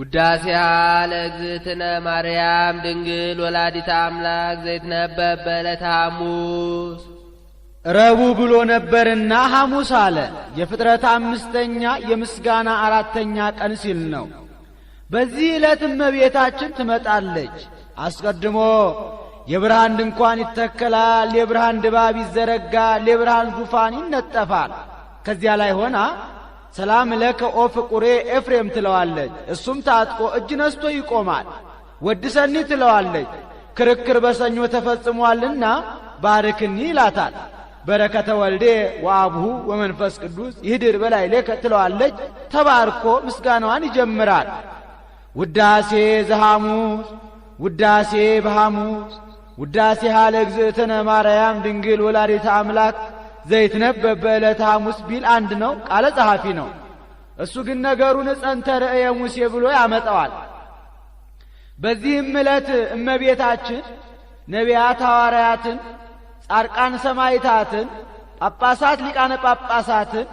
ውዳሴሃ ለእግዝእትነ ማርያም ድንግል ወላዲተ አምላክ ዘይትነበብ በዕለተ ሐሙስ። ረቡዕ ብሎ ነበርና ሐሙስ አለ። የፍጥረት አምስተኛ የምስጋና አራተኛ ቀን ሲል ነው። በዚህ ዕለት እመቤታችን ትመጣለች። አስቀድሞ የብርሃን ድንኳን ይተከላል፣ የብርሃን ድባብ ይዘረጋል፣ የብርሃን ዙፋን ይነጠፋል። ከዚያ ላይ ሆና ሰላም ለከ ኦ ፍቁሬ ኤፍሬም ትለዋለች። እሱም ታጥቆ እጅ ነስቶ ይቆማል። ወድሰኒ ትለዋለች። ክርክር በሰኞ ተፈጽሟልና ባርክኒ ይላታል። በረከተ ወልዴ ወአብሁ ወመንፈስ ቅዱስ ይህድር በላዕሌከ ትለዋለች። ተባርኮ ምስጋናዋን ይጀምራል። ውዳሴ ዘሐሙስ ውዳሴ በሐሙስ ውዳሴሃ ለእግዝእትነ ማርያም ድንግል ወላዲተ አምላክ ዘይትነበብ በዕለተ ሐሙስ ቢል አንድ ነው፣ ቃለ ጸሐፊ ነው። እሱ ግን ነገሩን ጸንተ ርእየ ሙሴ ብሎ ያመጣዋል። በዚህም ዕለት እመቤታችን ነቢያት ሐዋርያትን፣ ጻድቃን ሰማዕታትን፣ ጳጳሳት ሊቃነ ጳጳሳትን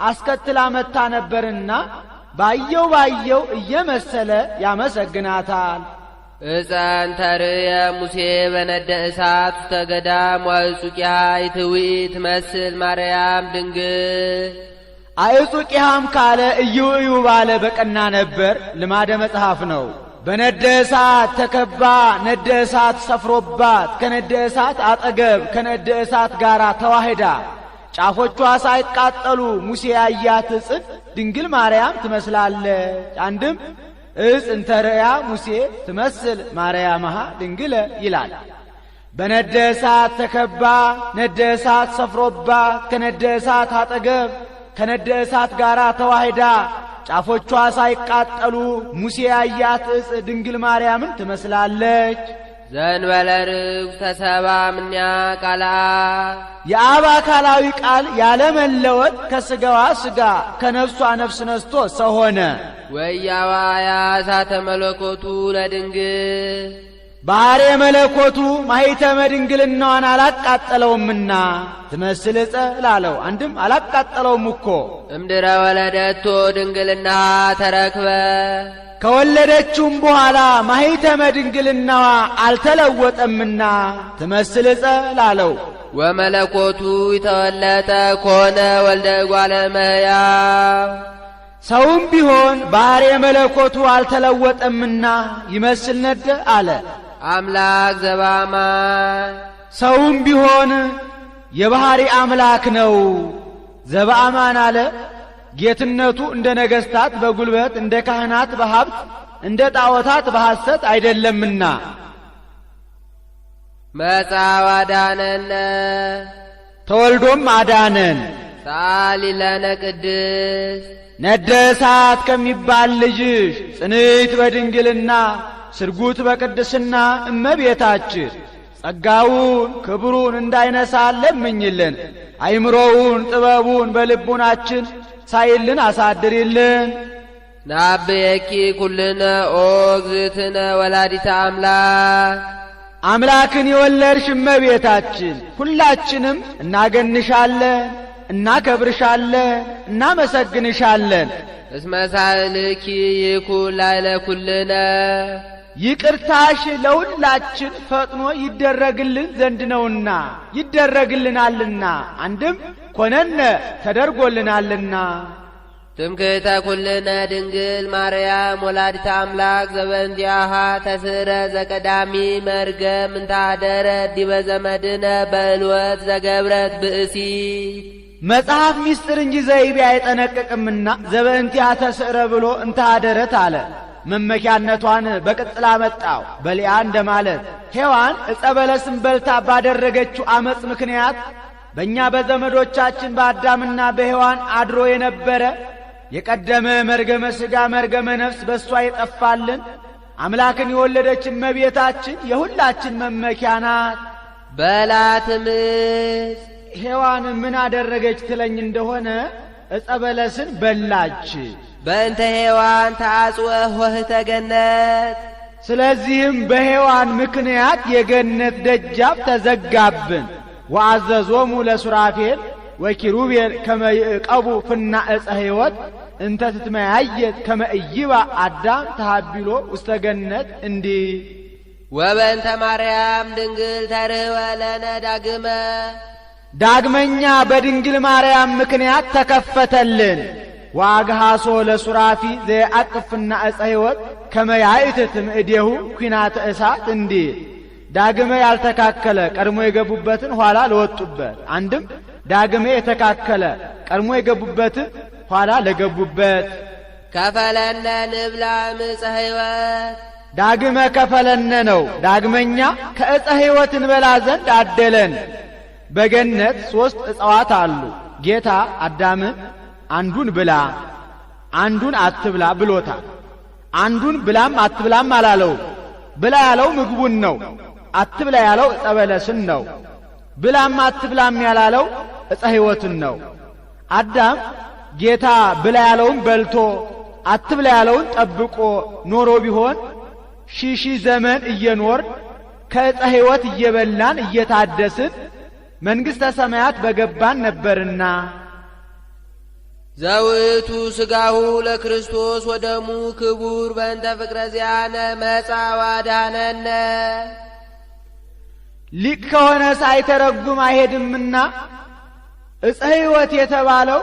አስከትላ መጥታ ነበርና ባየው እየመሰለ ያመሰግናታል። እፀንተ ርእየ ሙሴ በነደ እሳት ውስተ ገዳም ወአዕጹቂሃ ይትውኢ ትመስል ማርያም ድንግል። አዕጹቂሃም ካለ እዩ ባለ በቀና ነበር፣ ልማደ መጽሐፍ ነው። በነደ እሳት ተከባ ነደ እሳት ሰፍሮባት ከነደ እሳት አጠገብ ከነደ እሳት ጋር ተዋህዳ ጫፎቿ ሳይቃጠሉ ሙሴ ያያት ዕፅን ድንግል ማርያም ትመስላለች። አንድም ዕፅ እንተ ርእያ ሙሴ ትመስል ማርያምሃ ድንግለ ይላል። በነደ እሳት ተከባ ነደ እሳት ሰፍሮባት ከነደ እሳት አጠገብ ከነደ እሳት ጋር ተዋህዳ ጫፎቿ ሳይቃጠሉ ሙሴ ያያት ዕፅ ድንግል ማርያምን ትመስላለች። ዘእንበለ ርግብ ተሰባ እምኔሃ ቃለ አብ የአብ አካላዊ ቃል ያለመለወጥ ከሥጋዋ ሥጋ ከነፍሷ ነፍስ ነስቶ ሰው ሆነ። ወያዋያ እሳተ መለኮቱ ለድንግል ባሕርየ መለኮቱ ማኅተመ ድንግልናዋን አላቃጠለውምና ትመስል ዕፀ ላለው አንድም አላቃጠለውም እኮ። እምድረ ወለደቶ ድንግልና ተረክበ ከወለደችውም በኋላ ማኅተመ ድንግልናዋ አልተለወጠምና ትመስል ዕፀ ላለው። ወመለኮቱ ይተወለጠ ኮነ ወልደ እጓለ እመሕያው ሰውም ቢሆን ባሕርየ መለኮቱ አልተለወጠምና ይመስል ነደ አለ። አምላክ ዘበአማን ሰውም ቢሆን የባሕሪ አምላክ ነው። ዘበአማን አለ። ጌትነቱ እንደ ነገሥታት በጉልበት እንደ ካህናት በሀብት እንደ ጣዖታት በሐሰት አይደለምና። መጻ ወአዳነነ ተወልዶም አዳነን። ሰአሊ ለነ ቅድስት ነደ እሳት ከሚባል ልጅሽ ጽንዕት በድንግልና ስርጉት በቅድስና እመቤታችን ጸጋውን ክብሩን እንዳይነሳን ለምኝልን። አይምሮውን ጥበቡን በልቡናችን ሳይልን አሳድሪልን። ናብየኪ ኩልነ ኦ እግዝእትነ ወላዲተ አምላክ አምላክን የወለድሽ እመቤታችን ሁላችንም እናገንሻለን፣ እናከብርሻለን፣ እናመሰግንሻለን። እስመ ሳህልኪ ይኩን ላዕለ ኩልነ ይቅርታሽ ለሁላችን ፈጥኖ ይደረግልን ዘንድ ነውና ይደረግልናልና። አንድም ኮነነ ተደርጎልናልና። ትምክህተ ኩልነ ድንግል ማርያም ወላዲተ አምላክ ዘበእንቲአሃ ተስረ ዘቀዳሚ መርገም እንታደረ ዲበ ዘመድነ በእልወት ዘገብረት ብእሲ መጽሐፍ ሚስጥር እንጂ ዘይቤ አይጠነቅቅምና ዘበእንቲአሃ ተስረ ብሎ እንታደረት አለ። መመኪያነቷን በቅጽላ መጣው በሊያ እንደማለት ሔዋን ዕፀ በለስን በልታ ባደረገችው አመጽ ምክንያት በእኛ በዘመዶቻችን በአዳምና በሔዋን አድሮ የነበረ የቀደመ መርገመ ሥጋ መርገመ ነፍስ በእሷ የጠፋልን አምላክን የወለደች እመቤታችን የሁላችን መመኪያ ናት። በላትምስ ሔዋን ምን አደረገች ትለኝ እንደሆነ ዕፀ በለስን በላች። በእንተ ሔዋን ተአጽወ ኆኅተ ገነት ስለዚህም በሔዋን ምክንያት የገነት ደጃፍ ተዘጋብን። ወአዘዞሙ ለሱራፌል ወኪሩቤል ከመ ይዕቀቡ ፍና ዕፀ ሕይወት እንተ ትትመያየት ከመ ኢይባ አዳም ተሃቢሎ ውስተ ገነት እንዲ ወበእንተ ማርያም ድንግል ተርኅወ ለነ ዳግመኛ በድንግል ማርያም ምክንያት ተከፈተልን። ዋግሃሶ ለሱራፊ ዘያቅፍና ዕፀ ሕይወት ከመ ያእትት እምእዴሁ ኩናተ እሳት እንዲ ዳግመ ያልተካከለ ቀድሞ የገቡበትን ኋላ ለወጡበት፣ አንድም ዳግመ የተካከለ ቀድሞ የገቡበትን ኋላ ለገቡበት። ከፈለነ ንብላ ዕፀ ሕይወት ዳግመ ከፈለነ ነው። ዳግመኛ ከዕፀ ሕይወት እንበላ ዘንድ አደለን። በገነት 3 ዕፀዋት አሉ። ጌታ አዳምን አንዱን ብላ አንዱን አትብላ ብሎታል። አንዱን ብላም አትብላም አላለው። ብላ ያለው ምግቡን ነው። አትብላ ያለው ዕፀ በለስን ነው። ብላም አትብላም ያላለው ዕፀ ሕይወትን ነው። አዳም ጌታ ብላ ያለውን በልቶ አትብላ ያለውን ጠብቆ ኖሮ ቢሆን ሺህ ዘመን እየኖርን ከዕፀ ሕይወት እየበላን እየታደስን መንግሥተ ሰማያት በገባን ነበርና። ዘውቱ ሥጋሁ ለክርስቶስ ወደሙ ክቡር በእንተ ፍቅረ ዚአነ መጻ ዋዳነነ ሊቅ ከሆነ ሳይተረጉም አይሄድምና ዕፀ ሕይወት የተባለው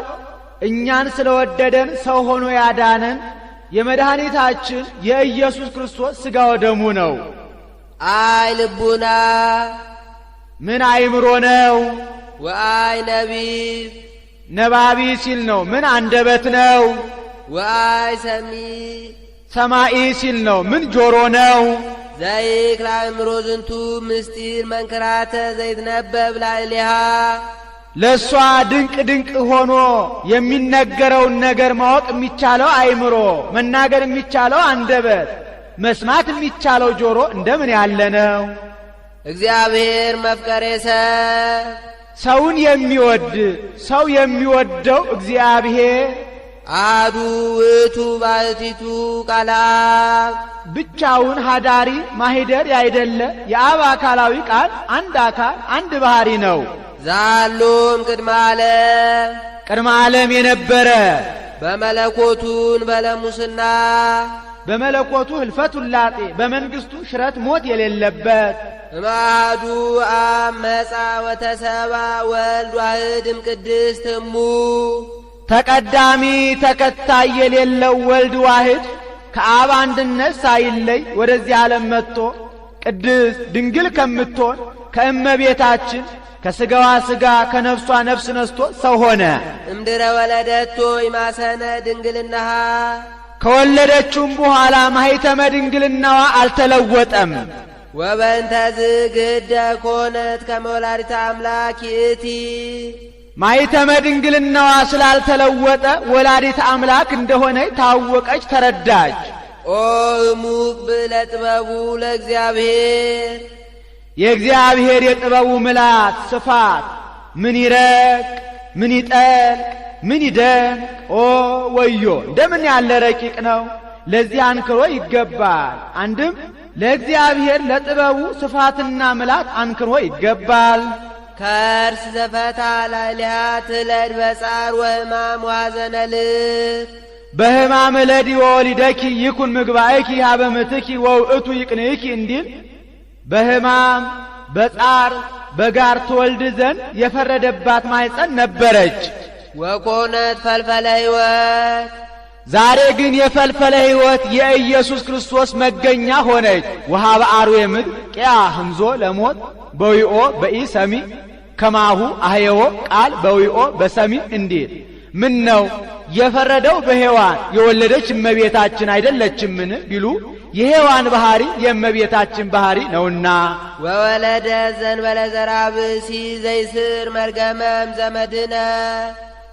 እኛን ስለወደደን ሰው ሆኖ ያዳነን የመድኃኒታችን የኢየሱስ ክርስቶስ ሥጋ ወደሙ ነው። አይ ልቡና ምን አይምሮ ነው? ወአይ ነቢብ ነባቢ ሲል ነው። ምን አንደበት ነው? ወአይ ሰማኢ ሲል ነው። ምን ጆሮ ነው? ዘይክል አእምሮ ዝንቱ ምስጢር መንክራተ ዘይትነበብ ላዕሌሃ ለሷ ድንቅ ድንቅ ሆኖ የሚነገረውን ነገር ማወቅ የሚቻለው አይምሮ፣ መናገር የሚቻለው አንደበት፣ መስማት የሚቻለው ጆሮ እንደምን ያለ ነው? እግዚአብሔር መፍቀሬ ሰውን የሚወድ ሰው የሚወደው እግዚአብሔር አሐዱ ውእቱ ባሕቲቱ ቃለ አብ ብቻውን ሀዳሪ ማሂደር ያይደለ የአብ አካላዊ ቃል አንድ አካል አንድ ባህሪ ነው። ዛሎም ቅድመ ዓለም የነበረ በመለኮቱን በለሙስና በመለኮቱ ህልፈት ውላጤ በመንግስቱ ሽረት ሞት የሌለበት እማዱ አብ መጻ ወተሰባ ወልድ ዋሕድም ቅድስት እሙ ተቀዳሚ ተከታይ የሌለው ወልድ ዋሕድ ከአብ አንድነት ሳይለይ ወደዚህ ዓለም መጥቶ ቅድስት ድንግል ከምትሆን ከእመቤታችን ከሥጋዋ ሥጋ ከነፍሷ ነፍስ ነስቶ ሰው ሆነ። እምድረ ወለደቶ ይማሰነ ድንግልናሃ ከወለደችውም በኋላ ማኅተመ ድንግልናዋ አልተለወጠም። ወበእንተ ዝግደ ኮነት ከመ ወላዲተ አምላክ ይእቲ ማኅተመ ድንግልናዋ ስላልተለወጠ ወላዲተ አምላክ እንደሆነች ታወቀች፣ ተረዳች። ኦ እሙቅ ብእለ ጥበቡ ለእግዚአብሔር የእግዚአብሔር የጥበቡ ምላት ስፋት ምን ይረቅ ምን ይጠልቅ ምን ይደንቅ! ኦ ወዮ እንደምን ያለ ረቂቅ ነው! ለዚህ አንክሮ ይገባል። አንድም ለእግዚአብሔር ለጥበቡ ስፋትና ምላት አንክሮ ይገባል። ከርስ ዘፈታ ላዕሌሃ ትለድ በጻር ወሕማም ወሐዘነ ልብ በሕማም እለዲ ወወሊደኪ ይኩን ምግባእኪ ሀበ ምትኪ ወውእቱ ይቅንእኪ እንዲል በሕማም በጻር በጋር ትወልድ ዘንድ የፈረደባት ማኅፀን ነበረች። ወኮነት ፈልፈለ ሕይወት ዛሬ ግን የፈልፈለ ሕይወት የኢየሱስ ክርስቶስ መገኛ ሆነች። ወሃበ አርዌ ምድር ቂያ ህምዞ ለሞት በዊኦ በኢ ሰሚ ከማሁ አህየዎ ቃል በዊኦ በሰሚ እንዲል ምን ነው የፈረደው በሔዋን የወለደች እመቤታችን አይደለችምን ቢሉ የሔዋን ባህሪ የእመቤታችን ባህሪ ነውና። ወወለደ ዘንበለ ዘርአ ብእሲ ዘይስር መርገመም ዘመድነ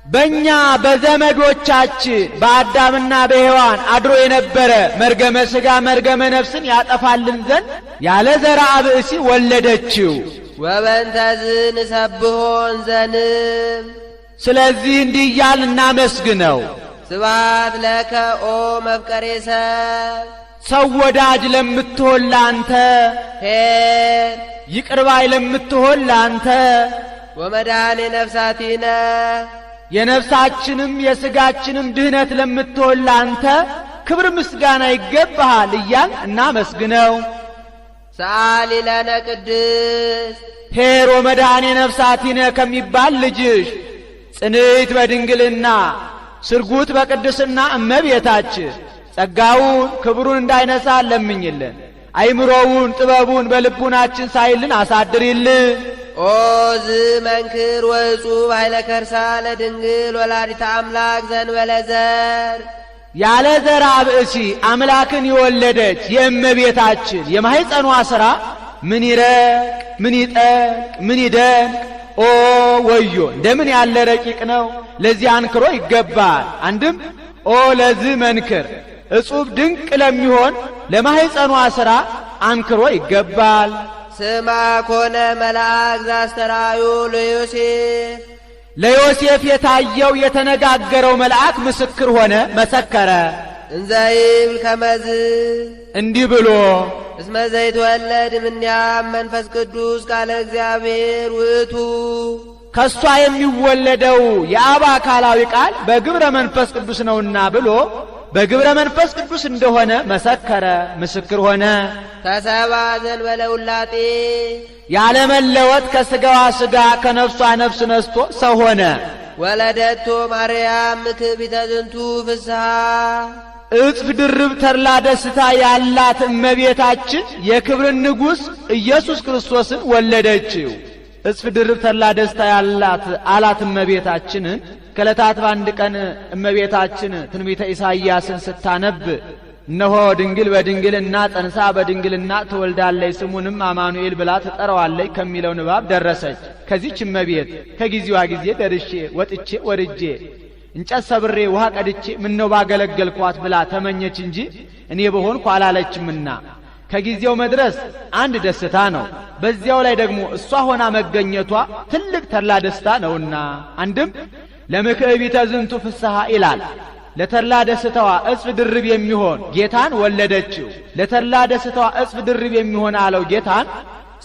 በእኛ በዘመዶቻችን በአዳምና በሔዋን አድሮ የነበረ መርገመ ሥጋ መርገመ ነፍስን ያጠፋልን ዘንድ ያለ ዘርአ ብእሲ ወለደችው። ወበእንተዝ ንሰብሖን ዘንብ ስለዚህ እንዲህ እያል እናመስግነው። ስብሐት ለከ ኦ መፍቀሬ ሰው ወዳጅ ለምትሆን ላንተ ኄር ይቅር ባይ ለምትሆን ላንተ ወመድኃኔ ነፍሳቲነ የነፍሳችንም የሥጋችንም ድህነት ለምትሆን ላንተ ክብር ምስጋና ይገባሃል እያል እናመስግነው። ሰአሊ ለነ ቅድስት ኄር ወመድኃኔ ነፍሳቲነ ከሚባል ልጅሽ ጽንዕት በድንግልና ስርጉት በቅድስና እመቤታችን ጸጋውን ክብሩን እንዳይነሳ ለምኝልን። አይምሮውን ጥበቡን በልቡናችን ሳይልን አሳድሪልን። ኦ ዝመንክር ወእጹብ ኃይለ ከርሳ ለድንግል ወላዲተ አምላክ ዘእንበለ ዘር ያለ ዘር ብእሲ አምላክን የወለደች የእመቤታችን የማኅፀኗ ሥራ ምን ይረቅ ምን ይጠልቅ ምን ይደንቅ! ኦ ወዮ እንደምን ያለ ረቂቅ ነው! ለዚህ አንክሮ ይገባል። አንድም ኦ ለዚህ መንክር እጹብ ድንቅ ለሚሆን ለማኅፀኗ ሥራ አንክሮ ይገባል። ስማ ኮነ መልአክ ዘአስተርአዮ ለዮሴፍ ለዮሴፍ የታየው የተነጋገረው መልአክ ምስክር ሆነ መሰከረ። እንዘ ይብል ከመዝ እንዲህ ብሎ እስመ ዘይትወለድ እምኔሃ መንፈስ ቅዱስ ቃለ እግዚአብሔር ውእቱ ከሷ የሚወለደው የአብ አካላዊ ቃል በግብረ መንፈስ ቅዱስ ነውና ብሎ በግብረ መንፈስ ቅዱስ እንደሆነ መሰከረ ምስክር ሆነ። ተሰባ ዘእንበለ ውላጤ ያለመለወጥ ከሥጋዋ ሥጋ ከነፍሷ ነፍስ ነስቶ ሰው ሆነ። ወለደቶ ማርያም ምክቢተ ዝንቱ ፍስሐ እጥፍ ድርብ ተድላ ደስታ ያላት እመቤታችን የክብርን ንጉሥ ኢየሱስ ክርስቶስን ወለደችው። እጥፍ ድርብ ተድላ ደስታ ያላት አላት እመቤታችንን። ከዕለታት በአንድ ቀን እመቤታችን ትንቢተ ኢሳይያስን ስታነብ እነሆ ድንግል በድንግልና ጸንሳ በድንግልና ትወልዳለች ስሙንም አማኑኤል ብላ ትጠራዋለች ከሚለው ንባብ ደረሰች። ከዚህች እመቤት ከጊዜዋ ጊዜ ደርሼ ወጥቼ ወርጄ እንጨት ሰብሬ ውሃ ቀድቼ ምነው ባገለገልኳት ብላ ተመኘች እንጂ እኔ በሆንኩ አላለችምና ከጊዜው መድረስ አንድ ደስታ ነው። በዚያው ላይ ደግሞ እሷ ሆና መገኘቷ ትልቅ ተድላ ደስታ ነውና አንድም ለምክዕቢተ ዝንቱ ፍስሐ ይላል። ለተድላ ደስታዋ እጽፍ ድርብ የሚሆን ጌታን ወለደችው። ለተድላ ደስታዋ እጽፍ ድርብ የሚሆን አለው ጌታን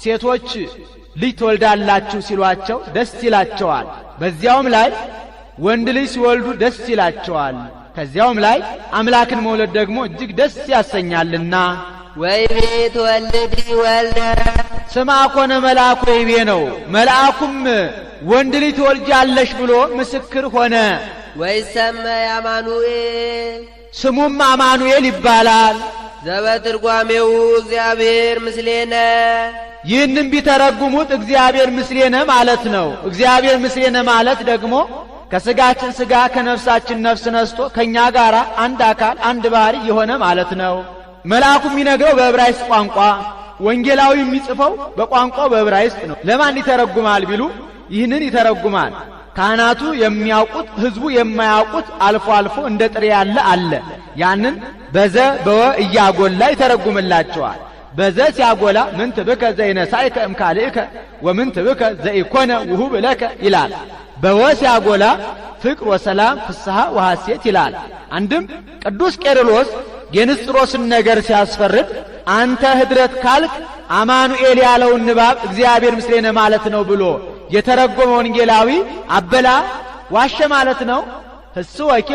ሴቶች ልጅ ትወልዳላችሁ ሲሏቸው ደስ ይላቸዋል። በዚያውም ላይ ወንድ ልጅ ሲወልዱ ደስ ይላቸዋል። ከዚያውም ላይ አምላክን መውለድ ደግሞ እጅግ ደስ ያሰኛልና ወይቤ ትወልድ ወልደ ስማ ኮነ መልአኩ ወይቤ ነው። መልአኩም ወንድ ልጅ ትወልጃለሽ ብሎ ምስክር ሆነ። ወይሰመይ አማኑኤል ስሙም አማኑኤል ይባላል። ዘበትርጓሜው እግዚአብሔር ምስሌነ ይህንም ቢተረጉሙት እግዚአብሔር ምስሌነ ማለት ነው። እግዚአብሔር ምስሌነ ማለት ደግሞ ከሥጋችን ሥጋ ከነፍሳችን ነፍስ ነስቶ ከእኛ ጋር አንድ አካል አንድ ባሕሪ የሆነ ማለት ነው። መልአኩ የሚነግረው በዕብራይስጥ ቋንቋ፣ ወንጌላዊ የሚጽፈው በቋንቋው በዕብራይስጥ ነው። ለማን ይተረጉማል ቢሉ ይህንን ይተረጉማል። ካህናቱ የሚያውቁት ሕዝቡ የማያውቁት አልፎ አልፎ እንደ ጥሬ ያለ አለ። ያንን በዘ በወ እያጎላ ይተረጉምላቸዋል። በዘ ሲያጎላ ምንት ብከ ዘይነሳይከ እምካልእከ ወምንት ብከ ዘኢኮነ ውሁብ ለከ ይላል። በወ ሲያጎላ ፍቅር ወሰላም ፍስሐ ወሐሴት ይላል። አንድም ቅዱስ ቄርሎስ የንስጥሮስን ነገር ሲያስፈርድ አንተ ህድረት ካልክ አማኑኤል ያለውን ንባብ እግዚአብሔር ምስሌነ ማለት ነው ብሎ የተረጎመ ወንጌላዊ አበላ ዋሸ ማለት ነው። ህስወከ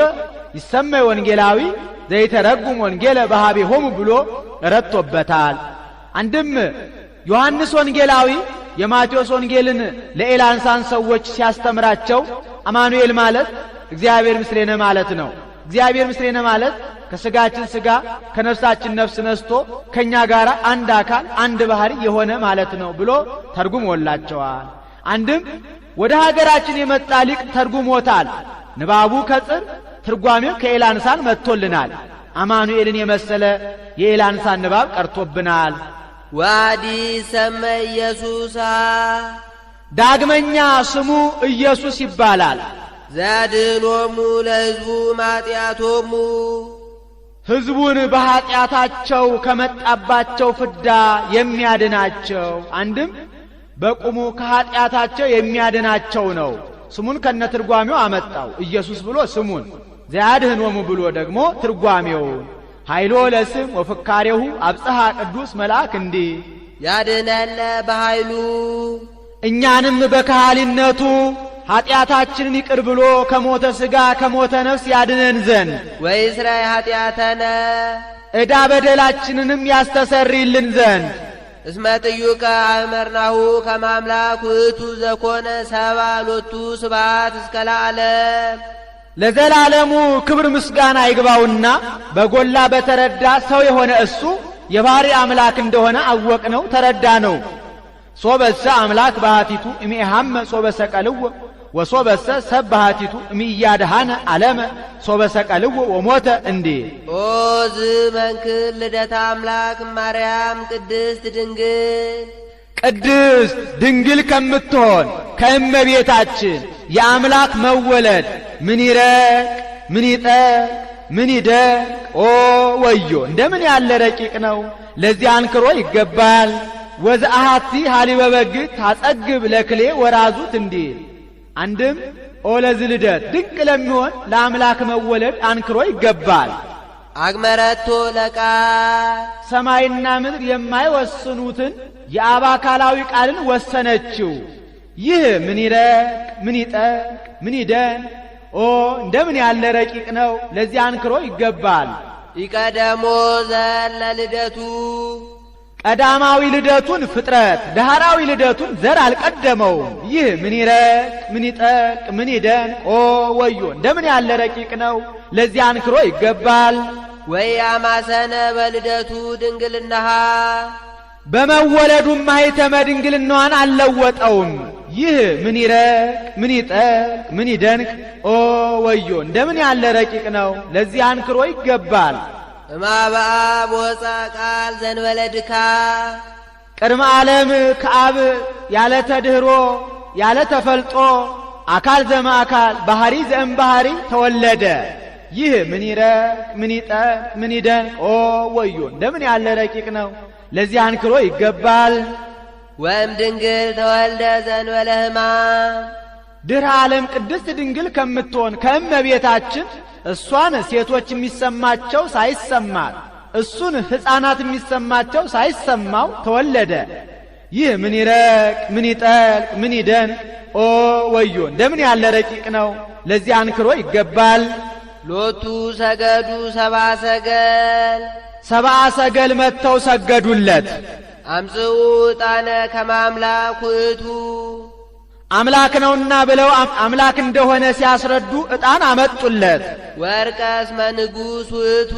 ይሰመይ ወንጌላዊ ዘይተረጉም ወንጌለ በኀቤሆሙ ብሎ ረድቶበታል። አንድም ዮሐንስ ወንጌላዊ የማቴዎስ ወንጌልን ለኤላንሳን ሰዎች ሲያስተምራቸው አማኑኤል ማለት እግዚአብሔር ምስሌነ ማለት ነው። እግዚአብሔር ምስሌነ ማለት ከሥጋችን ሥጋ ከነፍሳችን ነፍስ ነስቶ ከኛ ጋር አንድ አካል አንድ ባሕሪ የሆነ ማለት ነው ብሎ ተርጉሞላቸዋል። አንድም ወደ ሀገራችን የመጣ ሊቅ ተርጉሞታል። ንባቡ ከጽር ትርጓሜው ከኤላንሳን መጥቶልናል። አማኑኤልን የመሰለ የኤላንሳን ንባብ ቀርቶብናል። ዋዲ ሰመ ኢየሱስ ዳግመኛ ስሙ ኢየሱስ ይባላል። ዘያድኅኖሙ ለሕዝቡ ማጢአቶሙ ሕዝቡን በኀጢአታቸው ከመጣባቸው ፍዳ የሚያድናቸው። አንድም በቁሙ ከኀጢአታቸው የሚያድናቸው ነው። ስሙን ከነትርጓሜው አመጣው። ኢየሱስ ብሎ ስሙን፣ ዘያድኅኖሙ ብሎ ደግሞ ትርጓሜውን። ኃይሎ ለስም ወፍካሬሁ አብጽሐ ቅዱስ መልአክ እንዲህ ያድነነ በኃይሉ እኛንም በካህሊነቱ ኃጢአታችንን ይቅር ብሎ ከሞተ ሥጋ ከሞተ ነፍስ ያድነን ዘንድ ወይስራይ ኃጢአተነ ዕዳ በደላችንንም ያስተሰርይልን ዘንድ እስመ ጥዩቀ አእመርናሁ ከመ አምላክ ውእቱ ዘኮነ ሰብአ ሎቱ ስብሐት እስከ ለዓለም ለዘላለሙ ክብር ምስጋና ይግባውና በጎላ በተረዳ ሰው የሆነ እሱ የባሕሪ አምላክ እንደሆነ አወቅነው ተረዳነው። ሶበሰ አምላክ ባህቲቱ እምኢሃመ ሶበሰ ቀልዎ ወሶበሰ ሰብ ባህቲቱ እምኢያድኀነ ዓለመ ሶበሰ ቀልዎ ወሞተ እንዲል። ኦ ዝመንክር ልደታ አምላክ ማርያም ቅድስት ድንግል ቅድስት ድንግል ከምትሆን ከእመቤታችን የአምላክ መወለድ ምን ይረቅ ምን ይጠቅ ምን ይደቅ! ኦ ወዮ እንደምን ያለ ረቂቅ ነው! ለዚህ አንክሮ ይገባል። ወዘአሃቲ ሀሊበ በግዕ ታጸግብ ለክሌ ወራዙት እንዲል። አንድም ኦ ለዚህ ልደት ድንቅ ለሚሆን ለአምላክ መወለድ አንክሮ ይገባል። አግመረቶ ለቃል ሰማይና ምድር የማይወስኑትን የአብ አካላዊ ቃልን ወሰነችው። ይህ ምን ይረቅ ምን ይጠቅ ምን ይደን! ኦ እንደምን ያለ ረቂቅ ነው! ለዚህ አንክሮ ይገባል። ይቀደሞ ዘለ ልደቱ ቀዳማዊ ልደቱን ፍጥረት ዳህራዊ ልደቱን ዘር አልቀደመውም። ይህ ምን ይረቅ ምን ይጠቅ ምን ይደን! ኦ ወዮ እንደምን ያለ ረቂቅ ነው! ለዚህ አንክሮ ይገባል። ወያማሰነ በልደቱ ድንግልናሃ በመወለዱም ማኅተመ ድንግልናዋን አልለወጠውም። ይህ ምን ይረቅ ምን ይጠቅ ምን ይደንቅ! ኦ ወዮ እንደምን ያለ ረቂቅ ነው! ለዚህ አንክሮ ይገባል። እማበአብ ወፃ ቃል ዘንበለ ድካም ቅድመ ዓለም ከአብ ያለ ተድኅሮ ያለ ተፈልጦ አካል ዘእምአካል ባሕሪ ዘእምባሕሪ ተወለደ። ይህ ምን ይረቅ ምን ይጠቅ ምን ይደንቅ! ኦ ወዮ እንደምን ያለ ረቂቅ ነው! ለዚህ አንክሮ ይገባል። ወእም ድንግል ተወልደ ዘእንበለ ሕማም ድኅረ ዓለም ቅድስት ድንግል ከምትሆን ከእመቤታችን እሷን ሴቶች የሚሰማቸው ሳይሰማት እሱን ሕፃናት የሚሰማቸው ሳይሰማው ተወለደ። ይህ ምን ይረቅ ምን ይጠልቅ ምን ይደንቅ! ኦ ወዮ እንደምን ያለ ረቂቅ ነው! ለዚህ አንክሮ ይገባል። ሎቱ ሰገዱ ሰብአ ሰገል ሰብአ ሰገል መጥተው ሰገዱለት። አምጽኡ ዕጣነ ከመ አምላክ ውእቱ አምላክ ነውና ብለው አምላክ እንደሆነ ሲያስረዱ ዕጣን አመጡለት። ወርቀ እስመ ንጉሥ ውእቱ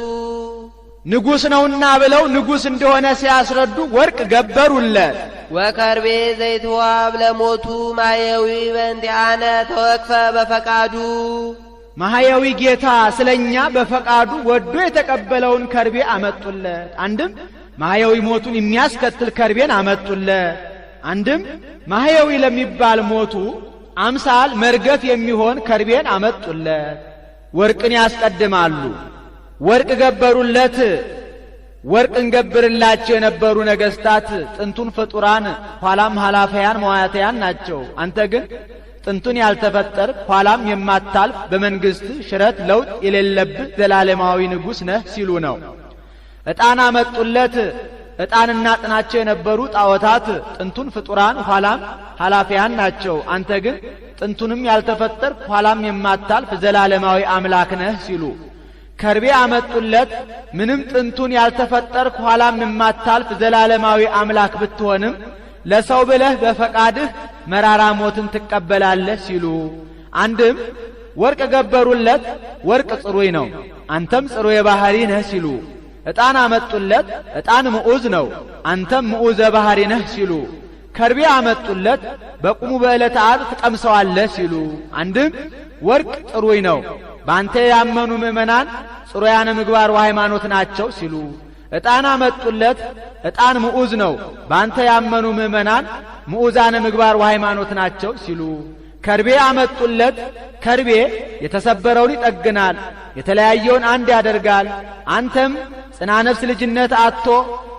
ንጉሥ ነውና ብለው ንጉሥ እንደሆነ ሲያስረዱ ወርቅ ገበሩለት። ወከርቤ ዘይትዋብ ለሞቱ ማየዊ በእንቲአነ ተወክፈ በፈቃዱ ማህያዊ ጌታ ስለኛ በፈቃዱ ወዶ የተቀበለውን ከርቤ አመጡለት። አንድም ማህያዊ ሞቱን የሚያስከትል ከርቤን አመጡለት። አንድም ማህያዊ ለሚባል ሞቱ አምሳል መርገፍ የሚሆን ከርቤን አመጡለት። ወርቅን ያስቀድማሉ። ወርቅ ገበሩለት። ወርቅ እንገብርላቸው የነበሩ ነገስታት ጥንቱን ፍጡራን ኋላም ኃላፊያን መዋያተያን ናቸው። አንተ ግን ጥንቱን ያልተፈጠር ኋላም የማታልፍ በመንግስት ሽረት ለውጥ የሌለብህ ዘላለማዊ ንጉሥ ነህ ሲሉ ነው። ዕጣን አመጡለት። ዕጣንና ጥናቸው የነበሩ ጣዖታት ጥንቱን ፍጡራን ኋላም ኃላፊያን ናቸው። አንተ ግን ጥንቱንም ያልተፈጠር ኋላም የማታልፍ ዘላለማዊ አምላክ ነህ ሲሉ ከርቤ አመጡለት። ምንም ጥንቱን ያልተፈጠር ኋላም የማታልፍ ዘላለማዊ አምላክ ብትሆንም ለሰው ብለህ በፈቃድህ መራራ ሞትን ትቀበላለህ ሲሉ አንድም ወርቅ ገበሩለት። ወርቅ ጽሩይ ነው፣ አንተም ጽሩየ ባሕሪ ነህ ሲሉ ዕጣን አመጡለት። ዕጣን ምዑዝ ነው፣ አንተም ምዑዘ ባሕሪ ነህ ሲሉ ከርቤ አመጡለት። በቁሙ በዕለተ ዓርብ ትቀምሰዋለህ ሲሉ አንድም ወርቅ ጽሩይ ነው፣ በአንተ ያመኑ ምእመናን ጽሩያነ ምግባር ወሃይማኖት ናቸው ሲሉ ዕጣን አመጡለት። ዕጣን ምዑዝ ነው፣ በአንተ ያመኑ ምእመናን ምዑዛነ ምግባር ወሃይማኖት ናቸው ሲሉ ከርቤ አመጡለት። ከርቤ የተሰበረውን ይጠግናል፣ የተለያየውን አንድ ያደርጋል። አንተም ጽና ነፍስ ልጅነት አጥቶ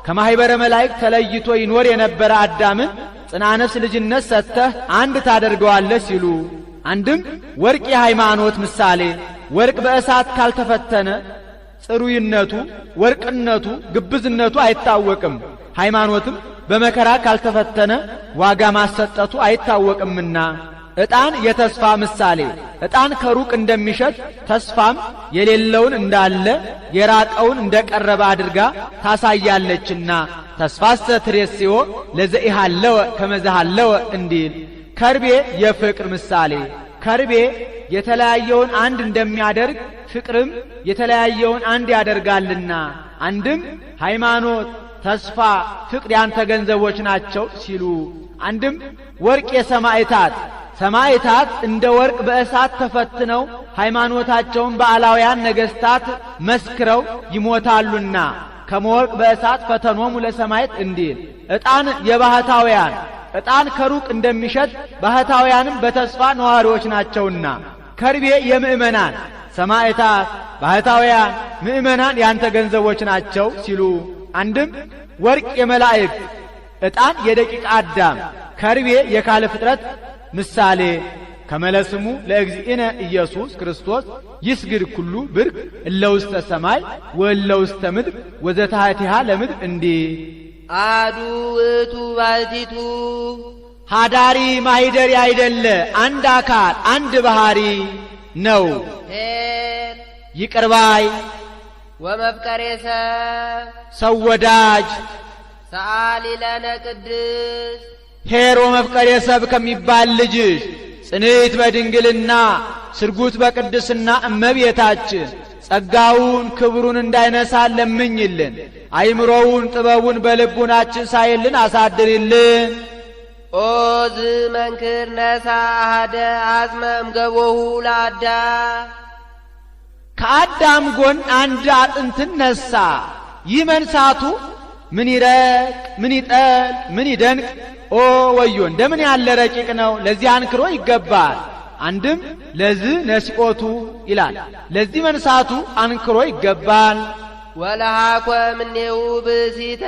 ከማኅበረ መላእክት ተለይቶ ይኖር የነበረ አዳምን ጽና ነፍስ ልጅነት ሰጥተህ አንድ ታደርገዋለህ ሲሉ አንድም ወርቅ የሃይማኖት ምሳሌ ወርቅ በእሳት ካልተፈተነ ጽሩይነቱ ወርቅነቱ ግብዝነቱ አይታወቅም። ሃይማኖትም በመከራ ካልተፈተነ ዋጋ ማሰጠቱ አይታወቅምና ዕጣን የተስፋ ምሳሌ፣ ዕጣን ከሩቅ እንደሚሸት ተስፋም የሌለውን እንዳለ የራቀውን እንደቀረበ አድርጋ ታሳያለችና ተስፋሰ ትሬስዮ ለዘኢሃለወ ከመዛሃለወ እንዲል። ከርቤ የፍቅር ምሳሌ፣ ከርቤ የተለያየውን አንድ እንደሚያደርግ ፍቅርም የተለያየውን አንድ ያደርጋልና አንድም ሃይማኖት፣ ተስፋ፣ ፍቅር ያንተ ገንዘቦች ናቸው ሲሉ፣ አንድም ወርቅ የሰማዕታት፣ ሰማዕታት እንደ ወርቅ በእሳት ተፈትነው ሃይማኖታቸውን በአላውያን ነገሥታት መስክረው ይሞታሉና ከመወርቅ በእሳት ፈተኖሙ ለሰማዕት እንዲል። ዕጣን የባህታውያን፣ ዕጣን ከሩቅ እንደሚሸት ባህታውያንም በተስፋ ነዋሪዎች ናቸውና። ከርቤ የምእመናን፣ ሰማዕታት፣ ባህታውያን፣ ምእመናን ያንተ ገንዘቦች ናቸው ሲሉ፣ አንድም ወርቅ የመላእክት፣ ዕጣን የደቂቀ አዳም፣ ከርቤ የካለ ፍጥረት ምሳሌ። ከመለስሙ ለእግዚእነ ኢየሱስ ክርስቶስ ይስግድ ኩሉ ብርክ እለ ውስተ ሰማይ ወእለ ውስተ ምድር ወዘታሕቲሃ ለምድር እንዲህ። አሐዱ ውእቱ ባሕቲቱ ሀዳሪ ማኅደሪ አይደለ አንድ አካል አንድ ባሕሪ ነው። ኄር ይቅር ባይ ወመፍቀሬ ሰው ወዳጅ ሰአሊ ለነ ቅድስት ኄር ወመፍቀሬ ሰብ ከሚባል ልጅሽ ጽንዕት በድንግልና ስርጉት በቅድስና እመቤታችን ጸጋውን ክብሩን እንዳይነሳ ለምኝልን። አይምሮውን ጥበቡን በልቡናችን ሳይልን አሳድሪልን። ኦ ዝመንክር ነሣ አሐደ አጽመ እምገቦሁ ለአዳም ከአዳም ጎን አንድ አጥንትን ነሣ። ይህ መንሳቱ ምን ይረቅ ምን ይጠል ምን ይደንቅ! ኦ ወዮ እንደምን ያለ ረቂቅ ነው! ለዚህ አንክሮ ይገባል። አንድም ለዚህ ነሲኦቱ ይላል። ለዚህ መንሳቱ አንክሮ ይገባል። ወለሃኮ እምኔሁ ብእሲተ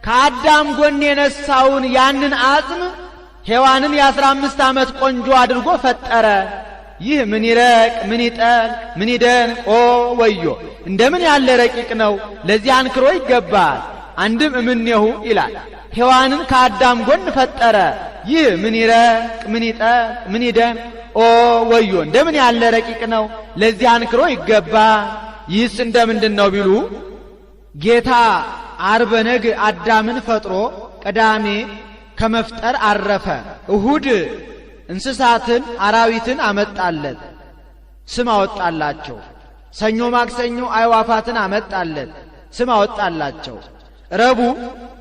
ከአዳም ጎን የነሳውን ያንን አጽም ሔዋንን የ15 ዓመት ቆንጆ አድርጎ ፈጠረ። ይህ ምን ይረቅ ምን ይጠል ምን ይደንቅ! ኦ ወዮ እንደምን ያለ ረቂቅ ነው! ለዚህ አንክሮ ይገባል። አንድም እምኔሁ ይላል። ሔዋንን ከአዳም ጎን ፈጠረ። ይህ ምን ይረቅ ምን ይጠል ምን ይደንቅ! ኦ ወዮ እንደምን ያለ ረቂቅ ነው! ለዚህ አንክሮ ይገባል። ይህስ እንደምንድን ነው ቢሉ ጌታ ዓርበ ነግ አዳምን ፈጥሮ ቅዳሜ ከመፍጠር አረፈ። እሁድ እንስሳትን አራዊትን አመጣለት፣ ስም አወጣላቸው። ሰኞ ማክሰኞ አዕዋፋትን አመጣለት፣ ስም አወጣላቸው። ረቡዕ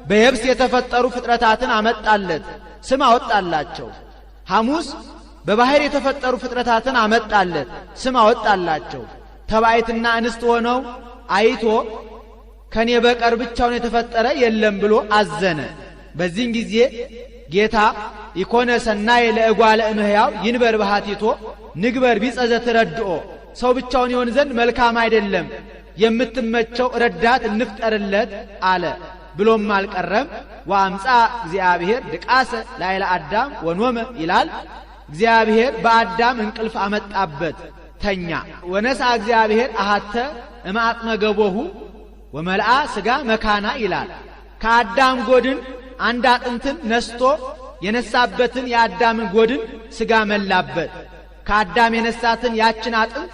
በየብስ የተፈጠሩ ፍጥረታትን አመጣለት፣ ስም አወጣላቸው። ሐሙስ በባሕር የተፈጠሩ ፍጥረታትን አመጣለት፣ ስም አወጣላቸው። ተባዕትና እንስት ሆነው አይቶ ከኔ በቀር ብቻውን የተፈጠረ የለም ብሎ አዘነ። በዚህን ጊዜ ጌታ ኢኮነ ሰናይ ለእጓለ እምህያው ይንበር ባሕቲቶ ንግበር ቢጸ ዘትረድኦ፣ ሰው ብቻውን ይሆን ዘንድ መልካም አይደለም፣ የምትመቸው ረዳት እንፍጠርለት አለ። ብሎም አልቀረም። ወአምጻ እግዚአብሔር ድቃሰ ላይለ አዳም ወኖመ ይላል። እግዚአብሔር በአዳም እንቅልፍ አመጣበት፣ ተኛ። ወነሳ እግዚአብሔር አሐተ እማጥመ ገቦሁ ወመልአ ሥጋ መካና ይላል። ከአዳም ጎድን አንድ አጥንትን ነስቶ የነሳበትን የአዳምን ጎድን ሥጋ መላበት። ከአዳም የነሳትን ያችን አጥንት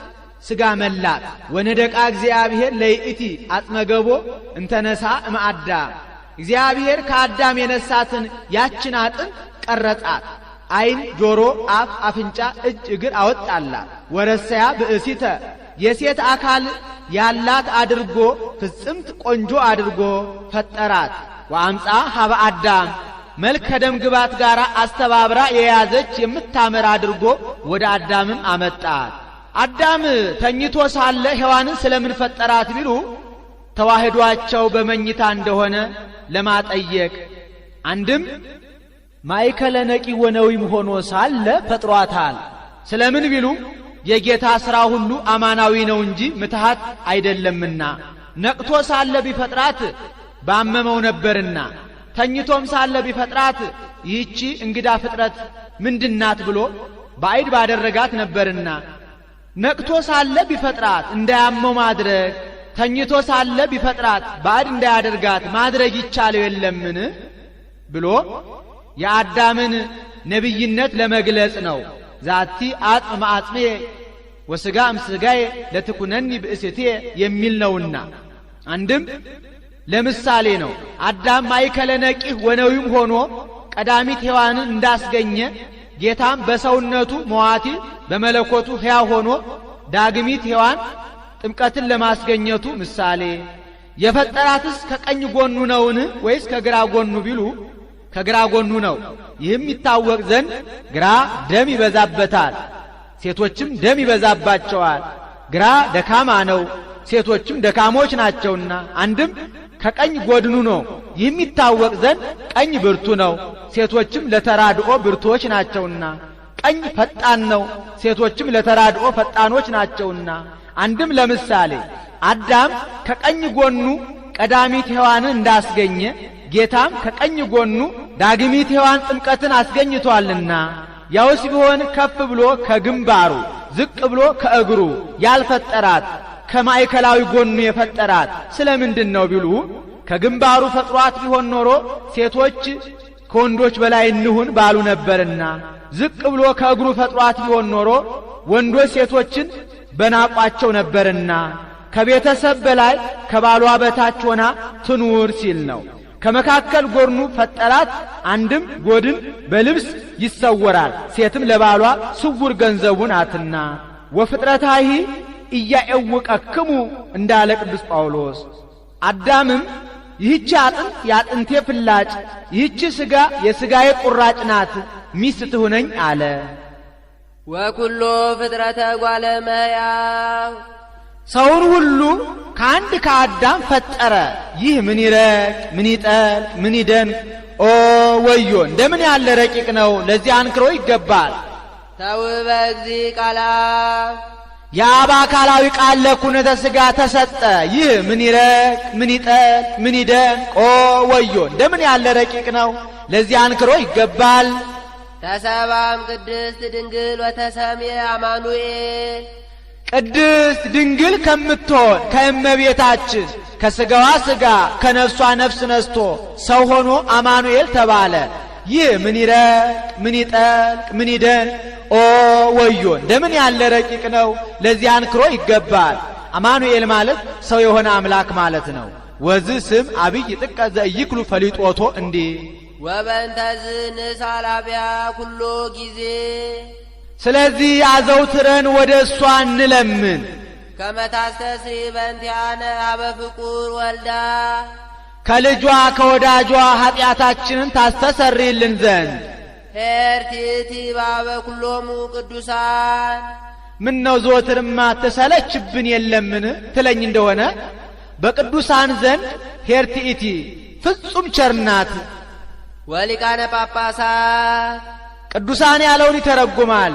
ሥጋ መላት። ወነደቃ እግዚአብሔር ለይእቲ አጥመ ገቦ እንተነሳ እምአዳም፣ እግዚአብሔር ከአዳም የነሳትን ያችን አጥንት ቀረጻት። ዓይን፣ ጆሮ፣ አፍ፣ አፍንጫ፣ እጅ፣ እግር አወጣላት። ወረሰያ ብእሲተ የሴት አካል ያላት አድርጎ ፍጽምት ቆንጆ አድርጎ ፈጠራት። ወአምጻ ሀበ አዳም መልክ ከደም ግባት ጋር አስተባብራ የያዘች የምታምር አድርጎ ወደ አዳምም አመጣት። አዳም ተኝቶ ሳለ ሔዋንን ስለምን ፈጠራት ቢሉ ተዋህዷቸው በመኝታ እንደሆነ ለማጠየቅ፣ አንድም ማእከለ ነቂ ወነዊም ሆኖ ሳለ ፈጥሯታል። ስለምን ቢሉ የጌታ ሥራ ሁሉ አማናዊ ነው እንጂ ምትሃት አይደለምና፣ ነቅቶ ሳለ ቢፈጥራት ባመመው ነበርና፣ ተኝቶም ሳለ ቢፈጥራት ይህቺ እንግዳ ፍጥረት ምንድናት ብሎ ባዕድ ባደረጋት ነበርና፣ ነቅቶ ሳለ ቢፈጥራት እንዳያመው ማድረግ፣ ተኝቶ ሳለ ቢፈጥራት ባዕድ እንዳያደርጋት ማድረግ ይቻለው የለምን ብሎ የአዳምን ነብይነት ለመግለጽ ነው። ዛቲ አጽም አጽሜ ወስጋም ስጋዬ ለትኩነኒ ብእስቴ የሚል ነውና አንድም ለምሳሌ ነው። አዳም ማእከለ ነቂህ ወነዊም ሆኖ ቀዳሚት ሔዋንን እንዳስገኘ ጌታም በሰውነቱ መዋቲ በመለኮቱ ሕያው ሆኖ ዳግሚት ሔዋን ጥምቀትን ለማስገኘቱ ምሳሌ። የፈጠራትስ ከቀኝ ጎኑ ነውን ወይስ ከግራ ጎኑ ቢሉ ከግራ ጎኑ ነው። ይህም ይታወቅ ዘንድ ግራ ደም ይበዛበታል፣ ሴቶችም ደም ይበዛባቸዋል። ግራ ደካማ ነው፣ ሴቶችም ደካሞች ናቸውና አንድም ከቀኝ ጎድኑ ነው። ይህም ይታወቅ ዘንድ ቀኝ ብርቱ ነው፣ ሴቶችም ለተራድኦ ብርቱዎች ናቸውና። ቀኝ ፈጣን ነው፣ ሴቶችም ለተራድኦ ፈጣኖች ናቸውና አንድም ለምሳሌ አዳም ከቀኝ ጎኑ ቀዳሚት ሔዋንን እንዳስገኘ ጌታም ከቀኝ ጎኑ ዳግሚት ሔዋን ጥምቀትን አስገኝቷልና ያውስ ቢሆን ከፍ ብሎ ከግንባሩ ዝቅ ብሎ ከእግሩ ያልፈጠራት ከማእከላዊ ጎኑ የፈጠራት ስለምንድን ነው ቢሉ ከግንባሩ ፈጥሯት ቢሆን ኖሮ ሴቶች ከወንዶች በላይ እንሁን ባሉ ነበርና፣ ዝቅ ብሎ ከእግሩ ፈጥሯት ቢሆን ኖሮ ወንዶች ሴቶችን በናቋቸው ነበርና፣ ከቤተሰብ በላይ ከባሏ በታች ሆና ትኑር ሲል ነው። ከመካከል ጎድኑ ፈጠራት። አንድም ጎድን በልብስ ይሰወራል፣ ሴትም ለባሏ ስውር ገንዘቡ ናትና። ወፍጥረታሂ ኢያኤውቀክሙ እንዳለ ቅዱስ ጳውሎስ። አዳምም ይህች አጥንት የአጥንቴ ፍላጭ፣ ይህች ሥጋ የሥጋዬ ቁራጭ ናት፣ ሚስት ትሁነኝ አለ። ወኩሎ ፍጥረተ እጓለ እመሕያው ሰውን ሁሉ ከአንድ ከአዳም ፈጠረ። ይህ ምን ይረቅ ምን ይጠል ምን ይደንቅ! ኦ ወዮ! እንደምን ያለ ረቂቅ ነው! ለዚህ አንክሮ ይገባል። ተውበ እግዚእ ቃላ የአብ አካላዊ ቃል ለኩነተ ሥጋ ተሰጠ። ይህ ምን ይረቅ ምን ይጠል ምን ይደንቅ! ኦ ወዮ! እንደምን ያለ ረቂቅ ነው! ለዚህ አንክሮ ይገባል። ተሰባም ቅድስት ድንግል ወተሰምየ አማኑኤል ቅድስት ድንግል ከምትሆን ከእመቤታችን ከሥጋዋ ሥጋ ከነፍሷ ነፍስ ነስቶ ሰው ሆኖ አማኑኤል ተባለ። ይህ ምን ይረቅ ምን ይጠልቅ ምን ይደንቅ! ኦ ወዮ! እንደምን ያለ ረቂቅ ነው! ለዚህ አንክሮ ይገባል። አማኑኤል ማለት ሰው የሆነ አምላክ ማለት ነው። ወዚህ ስም አብይ ጥቀ ዘኢይክሉ ፈሊጦቶ እንዲህ ወበእንተዝ ንሳላቢያ ኩሎ ጊዜ ስለዚህ አዘውትረን ወደ እሷ እንለምን። ከመታስተስሪ በእንቲአነ አበ ፍቁር ወልዳ ከልጇ ከወዳጇ ኀጢአታችንን ታስተሰርይልን ዘንድ ሄርቲቲ ባበ ኩሎሙ ቅዱሳን ምን ነው ዘወትርማ ተሰለችብን የለምን ትለኝ እንደሆነ በቅዱሳን ዘንድ ሄርቲቲ ፍጹም ቸርናት። ወሊቃነ ጳጳሳት ቅዱሳን ያለውን ይተረጉማል።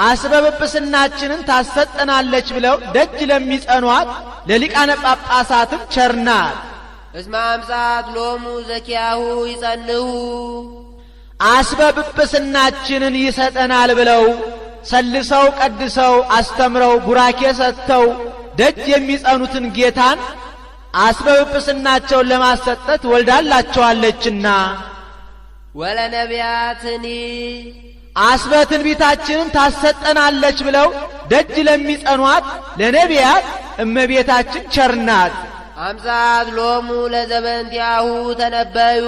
አስበ ጵጵስናችንን ታሰጠናለች ብለው ደጅ ለሚጸኗት ለሊቃነ ጳጳሳትም ቸርናት። እስመ አምጻት ሎሙ ዘኪያሁ ይጸንሁ አስበ ጵጵስናችንን ይሰጠናል ብለው ሰልሰው ቀድሰው አስተምረው ቡራኬ ሰጥተው ደጅ የሚጸኑትን ጌታን አስበ ጵጵስናቸውን ለማሰጠት ወልዳላቸዋለችና። ወለነቢያትኒ አስበ ትንቢታችንን ታሰጠናለች ብለው ደጅ ለሚጸኗት ለነቢያት እመቤታችን ቸርናት። አምጻት ሎሙ ለዘበንቲአሁ ተነበዩ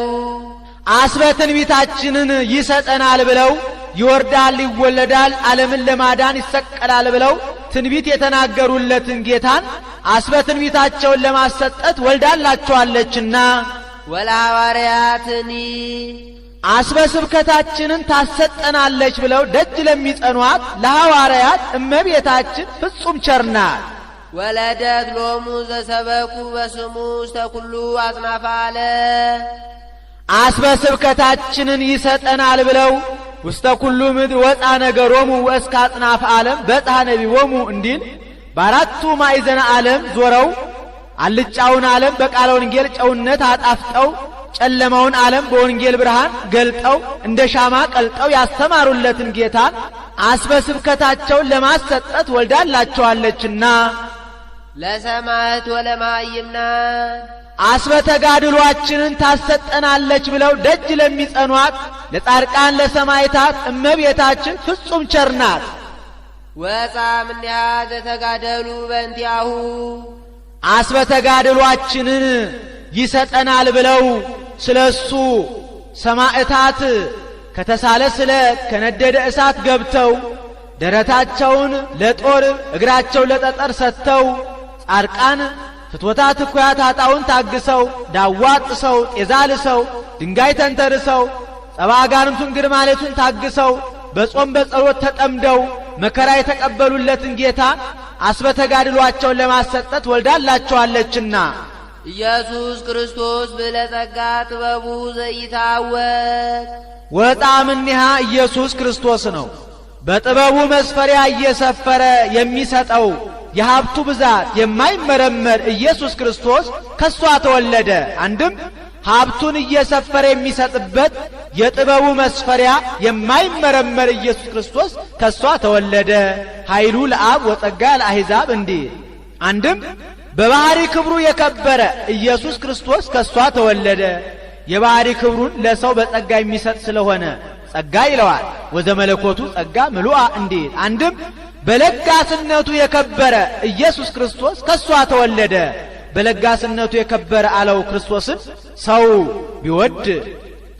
አስበ ትንቢታችንን ይሰጠናል ብለው ይወርዳል ይወለዳል ዓለምን ለማዳን ይሰቀላል ብለው ትንቢት የተናገሩለትን ጌታን አስበ ትንቢታቸውን ለማሰጠት ወልዳላቸዋለችና። ወለሐዋርያትኒ አስበ ስብከታችንን ታሰጠናለች ብለው ደጅ ለሚጸኗት ለሐዋርያት እመቤታችን ፍጹም ቸርናት። ወለደት ሎሙ ዘሰበኩ በስሙ ውስተ ኩሉ አጽናፈ ዓለም አስበ ስብከታችንን ይሰጠናል ብለው ውስተ ኩሉ ምድር ወጣ ነገሮሙ ወእስከ አጽናፈ ዓለም በጽሐ ነቢቦሙ እንዲል በአራቱ ማዕዘነ ዓለም ዞረው አልጫውን ዓለም በቃለ ወንጌል ጨውነት አጣፍጠው ጨለማውን ዓለም በወንጌል ብርሃን ገልጠው እንደ ሻማ ቀልጠው ያስተማሩለትን ጌታን አስበ ስብከታቸውን ለማሰጠት ወልዳላቸዋለችና። ለሰማዕት ወለማይምናን አስበ ተጋድሏችንን ታሰጠናለች ብለው ደጅ ለሚጸኗት ለጻድቃን ለሰማዕታት እመቤታችን ፍጹም ቸር ናት። ወፃ እምኔሃ ዘተጋደሉ በእንቲአሁ አስበ ተጋድሏችንን ይሰጠናል ብለው ስለሱ ሰማዕታት ከተሳለ ስለት ከነደደ እሳት ገብተው ደረታቸውን ለጦር እግራቸው ለጠጠር ሰጥተው ጻድቃን ፍትወታት እኩያት ኃጣውን ታግሰው ዳዋ ጥሰው ጤዛ ልሰው ድንጋይ ተንተርሰው ጸባጋርንቱን ግርማሌቱን ታግሰው በጾም በጸሎት ተጠምደው መከራ የተቀበሉለትን ጌታ አስበ ተጋድሏቸውን ለማሰጠት ወልዳላቸዋለችና ኢየሱስ ክርስቶስ ብለጸጋ ጥበቡ ዘይታወቅ ወጣ እምኔሃ ኢየሱስ ክርስቶስ ነው። በጥበቡ መስፈሪያ እየሰፈረ የሚሰጠው የሀብቱ ብዛት የማይመረመር ኢየሱስ ክርስቶስ ከሷ ተወለደ። አንድም ሀብቱን እየሰፈረ የሚሰጥበት የጥበቡ መስፈሪያ የማይመረመር ኢየሱስ ክርስቶስ ከሷ ተወለደ። ኃይሉ ለአብ ወጸጋ ለአሕዛብ እንዲል አንድም በባህሪ ክብሩ የከበረ ኢየሱስ ክርስቶስ ከሷ ተወለደ። የባህሪ ክብሩን ለሰው በጸጋ የሚሰጥ ስለሆነ ጸጋ ይለዋል። ወዘመለኮቱ ጸጋ ምሉአ እንዲል አንድም በለጋስነቱ የከበረ ኢየሱስ ክርስቶስ ከሷ ተወለደ። በለጋስነቱ የከበረ አለው ክርስቶስን ሰው ቢወድ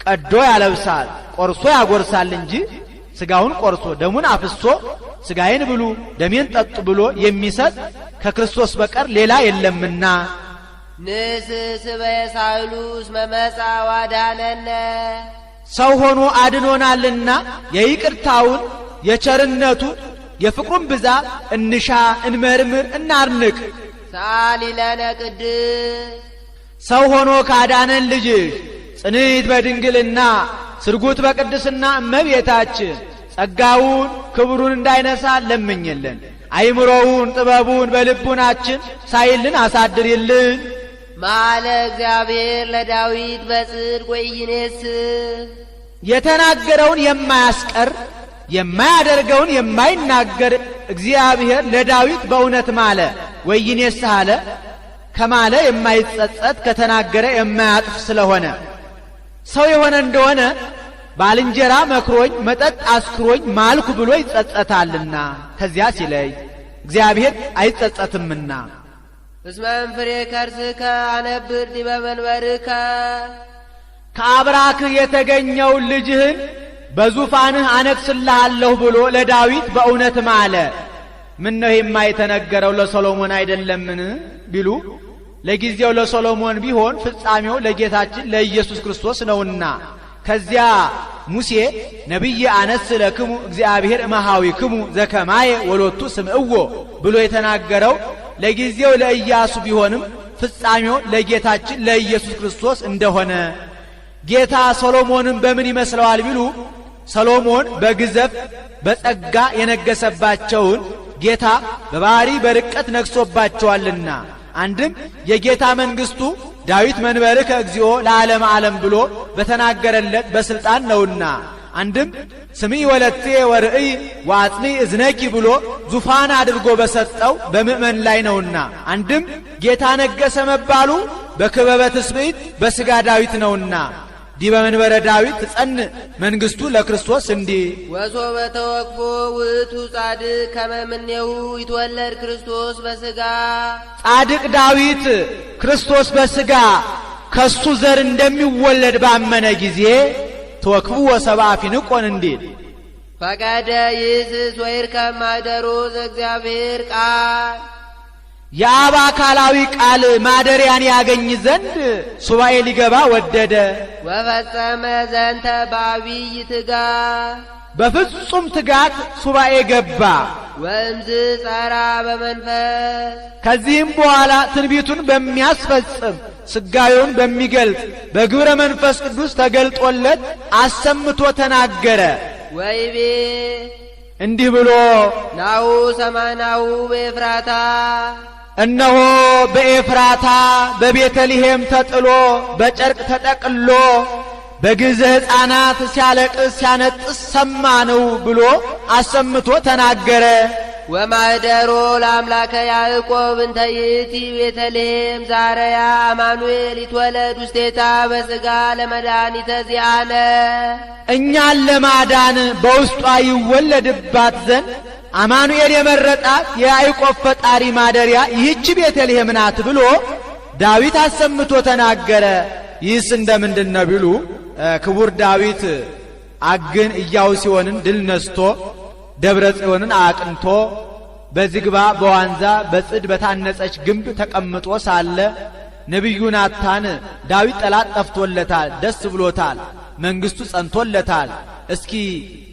ቀዶ ያለብሳል፣ ቆርሶ ያጎርሳል እንጂ ስጋውን ቆርሶ ደሙን አፍሶ ስጋዬን ብሉ ደሜን ጠጡ ብሎ የሚሰጥ ከክርስቶስ በቀር ሌላ የለምና ንስስበ የሳይሉስ መመጻ ዋዳነነ ሰው ሆኖ አድኖናልና የይቅርታውን የቸርነቱን የፍቅሩን ብዛት እንሻ እንመርምር እናርንቅ። ሰአሊ ለነ ቅድስ ሰው ሆኖ ካዳነን ልጅሽ ጽንዕት በድንግልና ስርጉት በቅድስና እመቤታችን ጸጋውን ክብሩን እንዳይነሳ ለምኝልን። አይምሮውን ጥበቡን በልቡናችን ሳይልን አሳድርልን። ማለ እግዚአብሔር ለዳዊት በጽድቅ ወኢይኔስ የተናገረውን የማያስቀር የማያደርገውን የማይናገር እግዚአብሔር ለዳዊት በእውነት ማለ። ወኢይኔስ አለ ከማለ የማይጸጸት ከተናገረ የማያጥፍ ስለሆነ ሰው የሆነ እንደሆነ ባልንጀራ መክሮኝ መጠጥ አስክሮኝ ማልኩ ብሎ ይጸጸታልና ከዚያ ሲለይ እግዚአብሔር አይጸጸትምና እስመ እምፍሬ ከርስከ አነብር ዲበ መንበርከ ከአብራክህ የተገኘው ልጅህን በዙፋንህ አነግሥልሃለሁ ብሎ ለዳዊት በእውነት ማለ። ምን ነው የማይተነገረው ለሰሎሞን አይደለምን ቢሉ ለጊዜው ለሰሎሞን ቢሆን ፍጻሜው ለጌታችን ለኢየሱስ ክርስቶስ ነውና ከዚያ ሙሴ ነቢይ አነስ ለክሙ እግዚአብሔር እመሃዊክሙ ዘከማየ ወሎቱ ስምዕዎ ብሎ የተናገረው ለጊዜው ለኢያሱ ቢሆንም ፍጻሜው ለጌታችን ለኢየሱስ ክርስቶስ እንደሆነ ጌታ ሰሎሞንን በምን ይመስለዋል ቢሉ ሰሎሞን በግዘፍ በጸጋ የነገሰባቸውን ጌታ በባህሪ በርቀት ነግሶባቸዋልና አንድም የጌታ መንግስቱ ዳዊት መንበርከ እግዚኦ ለዓለም ዓለም ብሎ በተናገረለት በስልጣን ነውና አንድም ስሚ ወለቴ ወርእይ ወአጽኒ እዝነኪ ብሎ ዙፋን አድርጎ በሰጠው በምእመን ላይ ነውና አንድም ጌታ ነገሰ መባሉ በክበበ ትስብእት በሥጋ ዳዊት ነውና ዲበ መንበረ ዳዊት ትጸን መንግስቱ ለክርስቶስ እንዲህ ወሶበ ተወክፎ ውእቱ ጻድቅ ከመ እምኔሁ ይትወለድ ክርስቶስ በሥጋ ጻድቅ ዳዊት ክርስቶስ በሥጋ ከሱ ዘር እንደሚወለድ ባመነ ጊዜ ተወክፉ ወሰብአ ፊንቆን እንዲል ፈቀደ ይእስስ ወይርከብ ማኅደሮ ዘእግዚአብሔር ቃል የአብ አካላዊ ቃል ማደሪያን ያገኝ ዘንድ ሱባኤ ሊገባ ወደደ። ወፈጸመ ዘንተ በአቢይ ትጋት በፍጹም ትጋት ሱባኤ ገባ። ወእምዝ ጸራ በመንፈስ ከዚህም በኋላ ትንቢቱን በሚያስፈጽም ስጋዩን በሚገልጥ በግብረ መንፈስ ቅዱስ ተገልጦለት አሰምቶ ተናገረ። ወይቤ እንዲህ ብሎ ናሁ ሰማናሁ በኤፍራታ እነሆ በኤፍራታ በቤተልሔም ተጥሎ በጨርቅ ተጠቅሎ በግዘ ሕፃናት ሲያለቅስ ሲያነጥስ ሰማነው ብሎ አሰምቶ ተናገረ። ወማኅደሮ ለአምላከ ያዕቆብ እንተ ይእቲ ቤተልሔም ዛረያ አማኑኤል ይትወለድ ውስቴታ በሥጋ ለመድኃኒተ ዚአነ እኛን ለማዳን በውስጧ ይወለድባት ዘንድ አማኑኤል የመረጣት የያዕቆብ ፈጣሪ ማደሪያ ይህች ቤተልሔም ናት ብሎ ዳዊት አሰምቶ ተናገረ። ይህስ እንደምንድነው ቢሉ ክቡር ዳዊት አግን ኢያቡስዮንን ድል ነስቶ ደብረ ጽዮንን አቅንቶ በዝግባ በዋንዛ በጽድ በታነጸች ግንብ ተቀምጦ ሳለ ነቢዩ ናታን ዳዊት ጠላት ጠፍቶለታል፣ ደስ ብሎታል፣ መንግስቱ ጸንቶለታል፣ እስኪ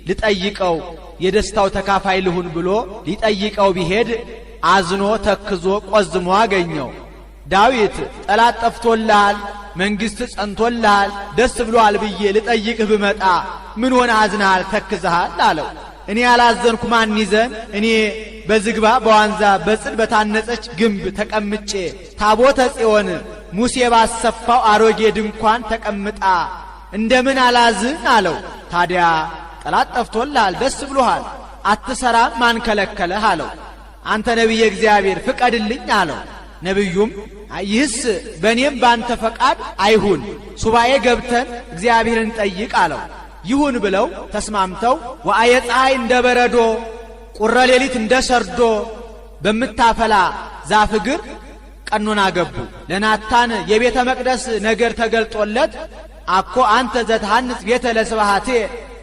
ልጠይቀው የደስታው ተካፋይ ልሁን ብሎ ሊጠይቀው ቢሄድ አዝኖ ተክዞ ቆዝሞ አገኘው። ዳዊት ጠላት ጠፍቶልሃል፣ መንግስት ጸንቶልሃል፣ ደስ ብሎሃል ብዬ ልጠይቅህ ብመጣ ምን ሆነ አዝነሃል ተክዘሃል አለው። እኔ ያላዘንኩ ማን ይዘን? እኔ በዝግባ በዋንዛ በጽድ በታነጸች ግንብ ተቀምጬ ታቦተ ጽዮን ሙሴ ባሰፋው አሮጌ ድንኳን ተቀምጣ እንደምን አላዝን አለው። ታዲያ ጠላት ጠፍቶልሃል፣ ደስ ብሎሃል፣ አትሰራም፣ ማን ከለከለህ አለው። አንተ ነቢየ እግዚአብሔር ፍቀድልኝ አለው። ነቢዩም ይህስ በእኔም ባንተ ፈቃድ አይሁን፣ ሱባኤ ገብተን እግዚአብሔርን ጠይቅ አለው። ይሁን ብለው ተስማምተው ወአየ ፀሐይ እንደ በረዶ ቁረ ሌሊት እንደ ሰርዶ በምታፈላ ዛፍ እግር ቀኖና ገቡ። ለናታን የቤተ መቅደስ ነገር ተገልጦለት አኮ አንተ ዘትሐንጽ ቤተ ለስብሐቴ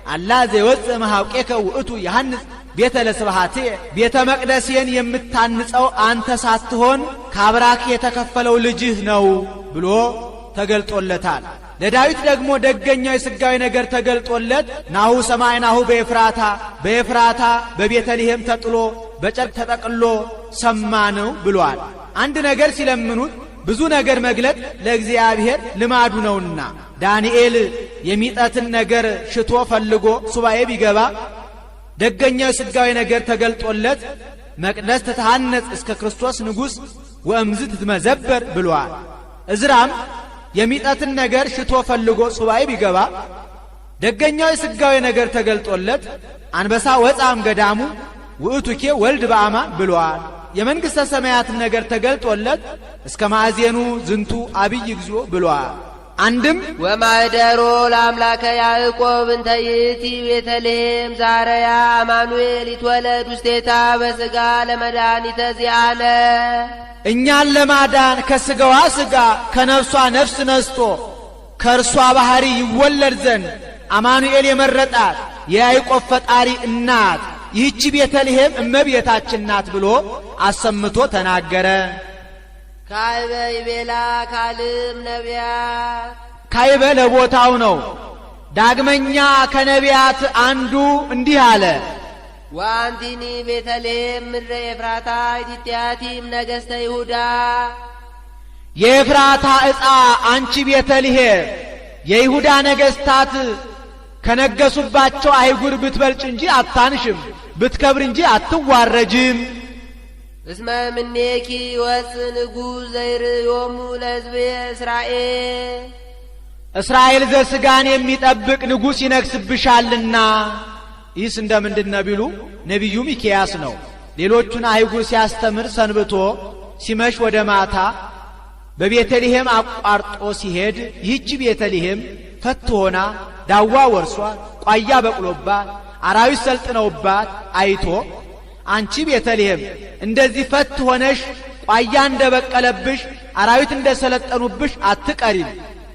አላ ዘይወፅእ መሐውቄከ ውእቱ ይሐንጽ ቤተ ለስብሐቴ ቤተ መቅደሴን የምታንጸው አንተ ሳትሆን ከአብራክ የተከፈለው ልጅህ ነው ብሎ ተገልጦለታል። ለዳዊት ደግሞ ደገኛው የሥጋዊ ነገር ተገልጦለት ናሁ ሰማዕናሁ በኤፍራታ በቤተልሔም ተጥሎ በጨርቅ ተጠቅሎ ሰማነው ብሏል። አንድ ነገር ሲለምኑት ብዙ ነገር መግለጥ ለእግዚአብሔር ልማዱ ነውና ዳንኤል የሚጠትን ነገር ሽቶ ፈልጎ ሱባኤ ቢገባ ደገኛው የሥጋዊ ነገር ተገልጦለት መቅደስ ተታነጽ እስከ ክርስቶስ ንጉሥ ወእምዝ ትትመዘበር ብሏል። እዝራም የሚጠትን ነገር ሽቶ ፈልጎ ሱባኤ ቢገባ ደገኛው የሥጋዊ ነገር ተገልጦለት አንበሳ ወፃም ገዳሙ ውእቱኬ ወልድ በአማን ብሏል። የመንግሥተ ሰማያትን ነገር ተገልጦለት እስከ ማዕዜኑ ዝንቱ አብይ እግዚኦ ብሏል። አንድም ወማኅደሮ ለአምላከ ያዕቆብ እንተ ይእቲ ቤተልሔም ዛረያ አማኑኤል ይትወለድ ውስቴታ በሥጋ ለመድኃኒተ ዚአነ እኛን ለማዳን ከሥጋዋ ሥጋ ከነፍሷ ነፍስ ነስቶ ከእርሷ ባሕሪ ይወለድ ዘንድ አማኑኤል የመረጣት የያዕቆብ ፈጣሪ እናት ይህች ቤተልሔም እመቤታችን ናት ብሎ አሰምቶ ተናገረ። ካይበ ይቤላ ካልም ነቢያት ካይበ ለቦታው ነው። ዳግመኛ ከነቢያት አንዱ እንዲህ አለ። ወአንቲኒ ቤተልሔም ምድረ ኤፍራታ ኢቲትያቲም ነገሥተ ይሁዳ የኤፍራታ ዕፃ አንቺ ቤተልሔም የይሁዳ ነገሥታት ከነገሱባቸው አይጉር ብትበልጭ እንጂ አታንሽም፣ ብትከብር እንጂ አትዋረጅም። እስመ ምኔኪ ወፅእ ንጉሥ ዘይርእዮሙ ለሕዝቤ እስራኤል ዘሥጋን የሚጠብቅ ንጉሥ ይነግስብሻልና። ይህስ እንደምንድነው ቢሉ ነቢዩ ሚክያስ ነው። ሌሎቹን አይጉር ሲያስተምር ሰንብቶ ሲመሽ ወደ ማታ በቤተልሔም አቋርጦ ሲሄድ ይህች ቤተልሔም ፈት ሆና ዳዋ ወርሷት ቋያ በቅሎባት አራዊት ሰልጥነውባት አይቶ አንቺ ቤተልሔም እንደዚህ ፈት ሆነሽ ቋያ እንደበቀለብሽ አራዊት እንደሰለጠኑብሽ አትቀሪም።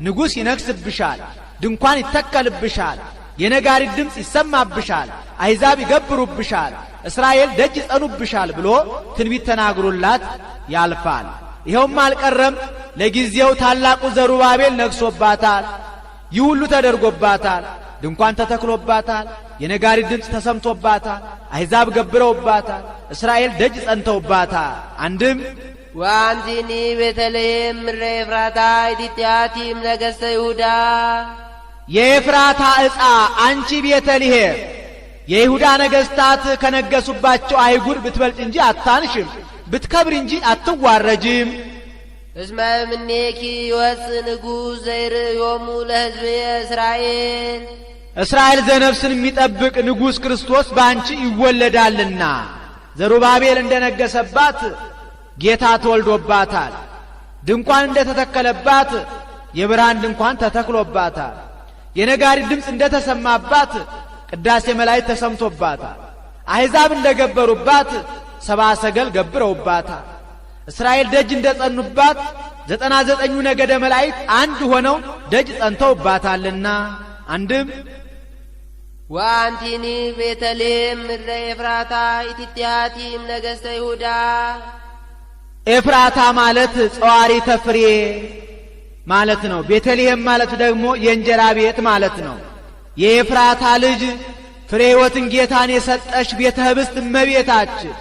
ንጉሥ ይነግስብሻል፣ ድንኳን ይተከልብሻል፣ የነጋሪት ድምፅ ይሰማብሻል፣ አሕዛብ ይገብሩብሻል፣ እስራኤል ደጅ ይጸኑብሻል ብሎ ትንቢት ተናግሮላት ያልፋል። ይኸውም አልቀረም፣ ለጊዜው ታላቁ ዘሩባቤል ነግሶባታል። ይህ ሁሉ ተደርጎባታል። ድንኳን ተተክሎባታል፣ የነጋሪት ድምፅ ተሰምቶባታል፣ አሕዛብ ገብረውባታል፣ እስራኤል ደጅ ጸንተውባታል። አንድም ወአንቲኒ ቤተልሔም ምድረ ኤፍራታ ኢቲትያቲም ነገሥተ ይሁዳ የኤፍራታ ዕፃ አንቺ ቤተልሔም የይሁዳ ነገሥታት ከነገሱባቸው አይጉር ብትበልጥ እንጂ አታንሽም፣ ብትከብር እንጂ አትዋረጅም። እስመ ምኔኪ ይወፅእ ንጉሥ ዘይርእዮሙ ለሕዝቤ እስራኤል ዘነፍስን የሚጠብቅ ንጉሥ ክርስቶስ በአንቺ ይወለዳልና። ዘሩባቤል እንደነገሰባት ጌታ ተወልዶባታል። ድንኳን እንደተተከለባት የብርሃን ድንኳን ተተክሎባታል። የነጋሪት ድምፅ እንደተሰማባት ቅዳሴ መላእክት ተሰምቶባታል። አሕዛብ እንደገበሩባት ሰብአ ሰገል ገብረውባታል። እስራኤል ደጅ እንደጸኑባት 99ኙ ነገደ መላእክት አንድ ሆነው ደጅ ጸንተውባታልና። አንድም ወአንቲኒ ቤተልሔም ምድረ ኤፍራታ ኢቲትያቲም ነገሥተ ይሁዳ። ኤፍራታ ማለት ጸዋሪተ ፍሬ ማለት ነው። ቤተልሔም ማለት ደግሞ የእንጀራ ቤት ማለት ነው። የኤፍራታ ልጅ ፍሬ ሕይወትን ጌታን የሰጠሽ ቤተ ኅብስት እመቤታችን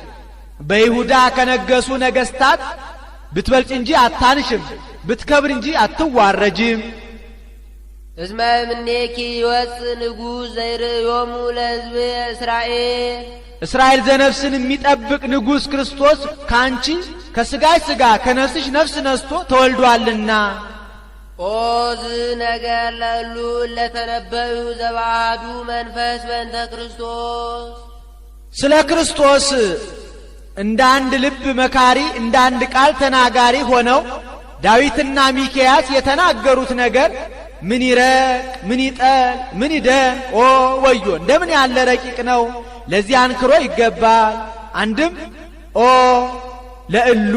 በይሁዳ ከነገሱ ነገሥታት ብትበልጭ እንጂ አታንሽም፣ ብትከብር እንጂ አትዋረጅም። እስመ እምኔኪ ይወፅእ ንጉሥ ዘይርእዮሙ ለሕዝብ እስራኤል። እስራኤል ዘነፍስን የሚጠብቅ ንጉሥ ክርስቶስ ካንቺ ከሥጋሽ ሥጋ ከነፍስሽ ነፍስ ነስቶ ተወልዷልና። ኦዝ ነገር ለሉ ለተነበዩ ዘባሃዱ መንፈስ በእንተ ክርስቶስ። ስለ ክርስቶስ እንደ አንድ ልብ መካሪ እንደ አንድ ቃል ተናጋሪ ሆነው ዳዊትና ሚክያስ የተናገሩት ነገር ምን ይረቅ ምን ይጠል ምን ይደን ኦ ወዮ እንደምን ያለ ረቂቅ ነው! ለዚህ አንክሮ ይገባል። አንድም ኦ ለእሉ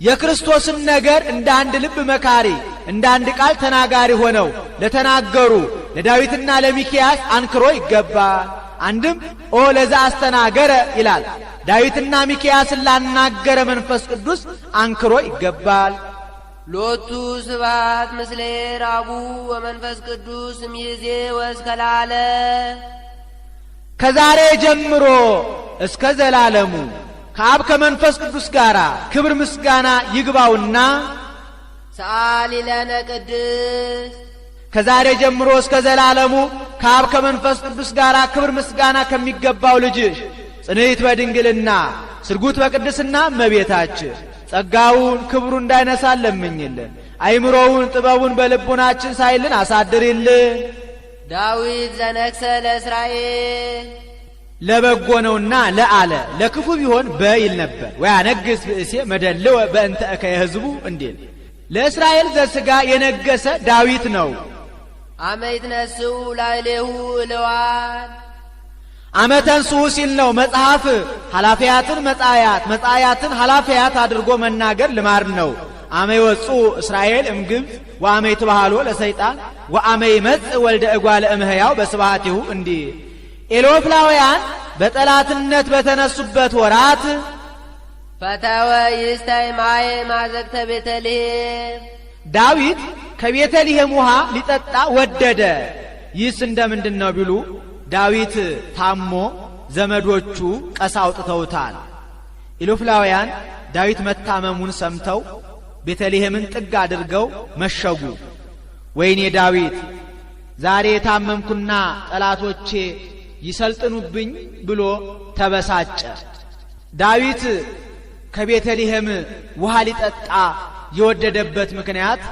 የክርስቶስን ነገር እንደ አንድ ልብ መካሪ እንደ አንድ ቃል ተናጋሪ ሆነው ለተናገሩ ለዳዊትና ለሚክያስ አንክሮ ይገባል። አንድም ኦ ለዛ አስተናገረ ይላል። ዳዊትና ሚክያስን ላናገረ መንፈስ ቅዱስ አንክሮ ይገባል። ሎቱ ስብሐት ምስለ አቡ ወመንፈስ ቅዱስ እምይእዜ ወእስከ ለዓለም። ከዛሬ ጀምሮ እስከ ዘላለሙ ከአብ ከመንፈስ ቅዱስ ጋር ክብር ምስጋና ይግባውና ሰአሊ ለነ ቅድስት። ከዛሬ ጀምሮ እስከ ዘላለሙ ከአብ ከመንፈስ ቅዱስ ጋር ክብር ምስጋና ከሚገባው ልጅሽ ጽንዕት በድንግልና ስርጉት በቅድስና እመቤታችን ጸጋውን ክብሩ እንዳይነሳን ለምኝልን። አይምሮውን ጥበቡን በልቡናችን ሳይልን አሳድሪልን። ዳዊት ዘነግሠ ለእስራኤል ለበጎ ነውና ለአለ ለክፉ ቢሆን በይል ነበር። ወያነግሥ ብእሴ መደልወ በእንተ እከየ ሕዝቡ እንዲል ለእስራኤል ዘሥጋ የነገሰ ዳዊት ነው። አመ ይትነሥኡ ላዕሌሁ እልዋን። አመ ተንሥኡ ሲል ነው መጽሐፍ ኃላፊያትን መጻያት መጻያትን ኃላፊያት አድርጎ መናገር ልማድ ነው። አመ ይወጽኡ እስራኤል እምግብፅ ወአመ ይትባሃሎ ለሰይጣን ወአመ ይመጽእ ወልደ እጓለ እምሕያው በስብሐቲሁ እንዲህ ኤሎፍላውያን በጠላትነት በተነሱበት ወራት ፈተወ ይስታይ ማየ ማዘግተ ቤተልሔም። ዳዊት ከቤተልሔም ውሃ ሊጠጣ ወደደ። ይህስ እንደምንድን ነው ቢሉ ዳዊት ታሞ ዘመዶቹ ቀሳ አውጥተውታል። ኢሎፍላውያን ዳዊት መታመሙን ሰምተው ቤተልሔምን ጥግ አድርገው መሸጉ። ወይኔ ዳዊት ዛሬ ታመምኩና ጠላቶቼ ይሰልጥኑብኝ ብሎ ተበሳጨ። ዳዊት ከቤተልሔም ውሃ ሊጠጣ የወደደበት ምክንያት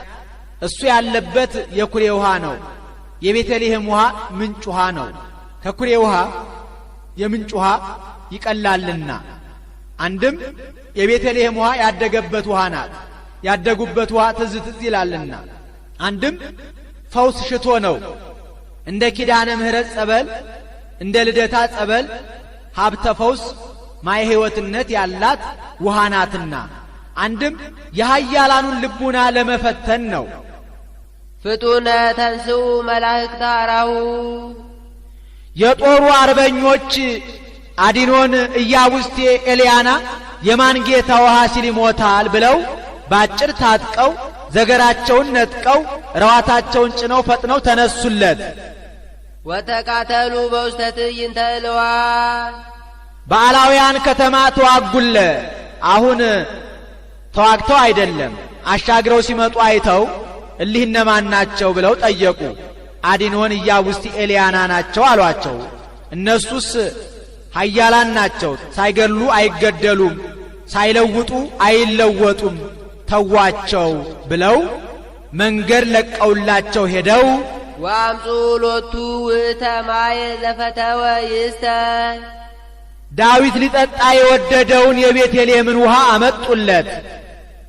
እሱ ያለበት የኩሬ ውሃ ነው። የቤተልሔም ውሃ ምንጭ ውሃ ነው። ከኩሬ ውሃ የምንጭ ውሃ ይቀላልና። አንድም የቤተልሔም ውሃ ያደገበት ውሃ ናት። ያደጉበት ውሃ ትዝ ትዝ ይላልና። አንድም ፈውስ ሽቶ ነው። እንደ ኪዳነ ምሕረት ጸበል እንደ ልደታ ጸበል ሀብተ ፈውስ ማየ ሕይወትነት ያላት ውሃ ናትና። አንድም የኃያላኑን ልቡና ለመፈተን ነው። ፍጡነ ተንሥኡ መላእክተ አራሁ። የጦሩ አርበኞች አዲኖን፣ ኢያቡስቴ፣ ኤልያና የማን ጌታ ውሃ ሲል ይሞታል ብለው ባጭር ታጥቀው ዘገራቸውን ነጥቀው ረዋታቸውን ጭነው ፈጥነው ተነሱለት። ወተቃተሉ በውስተ ትዕይንተ እልዋን። በአላውያን ከተማ ተዋጉለ። አሁን ተዋግተው አይደለም አሻግረው ሲመጡ አይተው እሊህ እነማን ናቸው ብለው ጠየቁ። አዲኖን፣ ኢያቡስቲ፣ ኤልያና ናቸው አሏቸው። እነሱስ ኃያላን ናቸው፣ ሳይገሉ አይገደሉም፣ ሳይለውጡ አይለወጡም፣ ተዋቸው ብለው መንገድ ለቀውላቸው ሄደው ወአምጹ ሎቱ ውእተ ማየ ዘፈተወ ይስተይ። ዳዊት ሊጠጣ የወደደውን የቤተልሔምን ውሃ አመጡለት።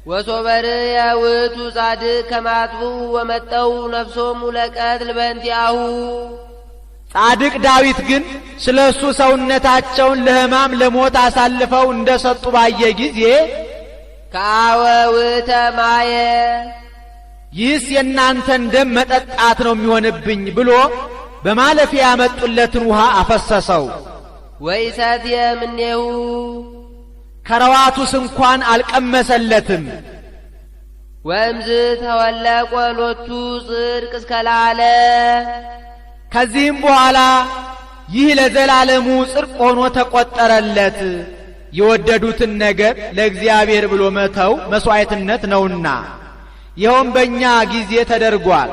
ወሶበር ያውቱ ጻድቅ ከማጥቡ ወመጠው ነፍሶሙ ለቀትል በእንቲአሁ ጻድቅ ዳዊት ግን ስለሱ ሰውነታቸውን ለሕማም ለሞት አሳልፈው እንደሰጡ ባየ ጊዜ ከአወውተ ማየ ይህስ የእናንተን ደም መጠጣት ነው የሚሆንብኝ ብሎ በማለፊያ ያመጡለትን ውሃ አፈሰሰው። ወይሰትየ እምኔሁ ከረዋቱስ እንኳን አልቀመሰለትም። ወእምዝ ተወለቆ ሎቱ ጽድቅ እስከ ላለ ከዚህም በኋላ ይህ ለዘላለሙ ጽድቅ ሆኖ ተቆጠረለት። የወደዱትን ነገር ለእግዚአብሔር ብሎ መተው መሥዋዕትነት ነውና። ይኸውም በእኛ ጊዜ ተደርጓል።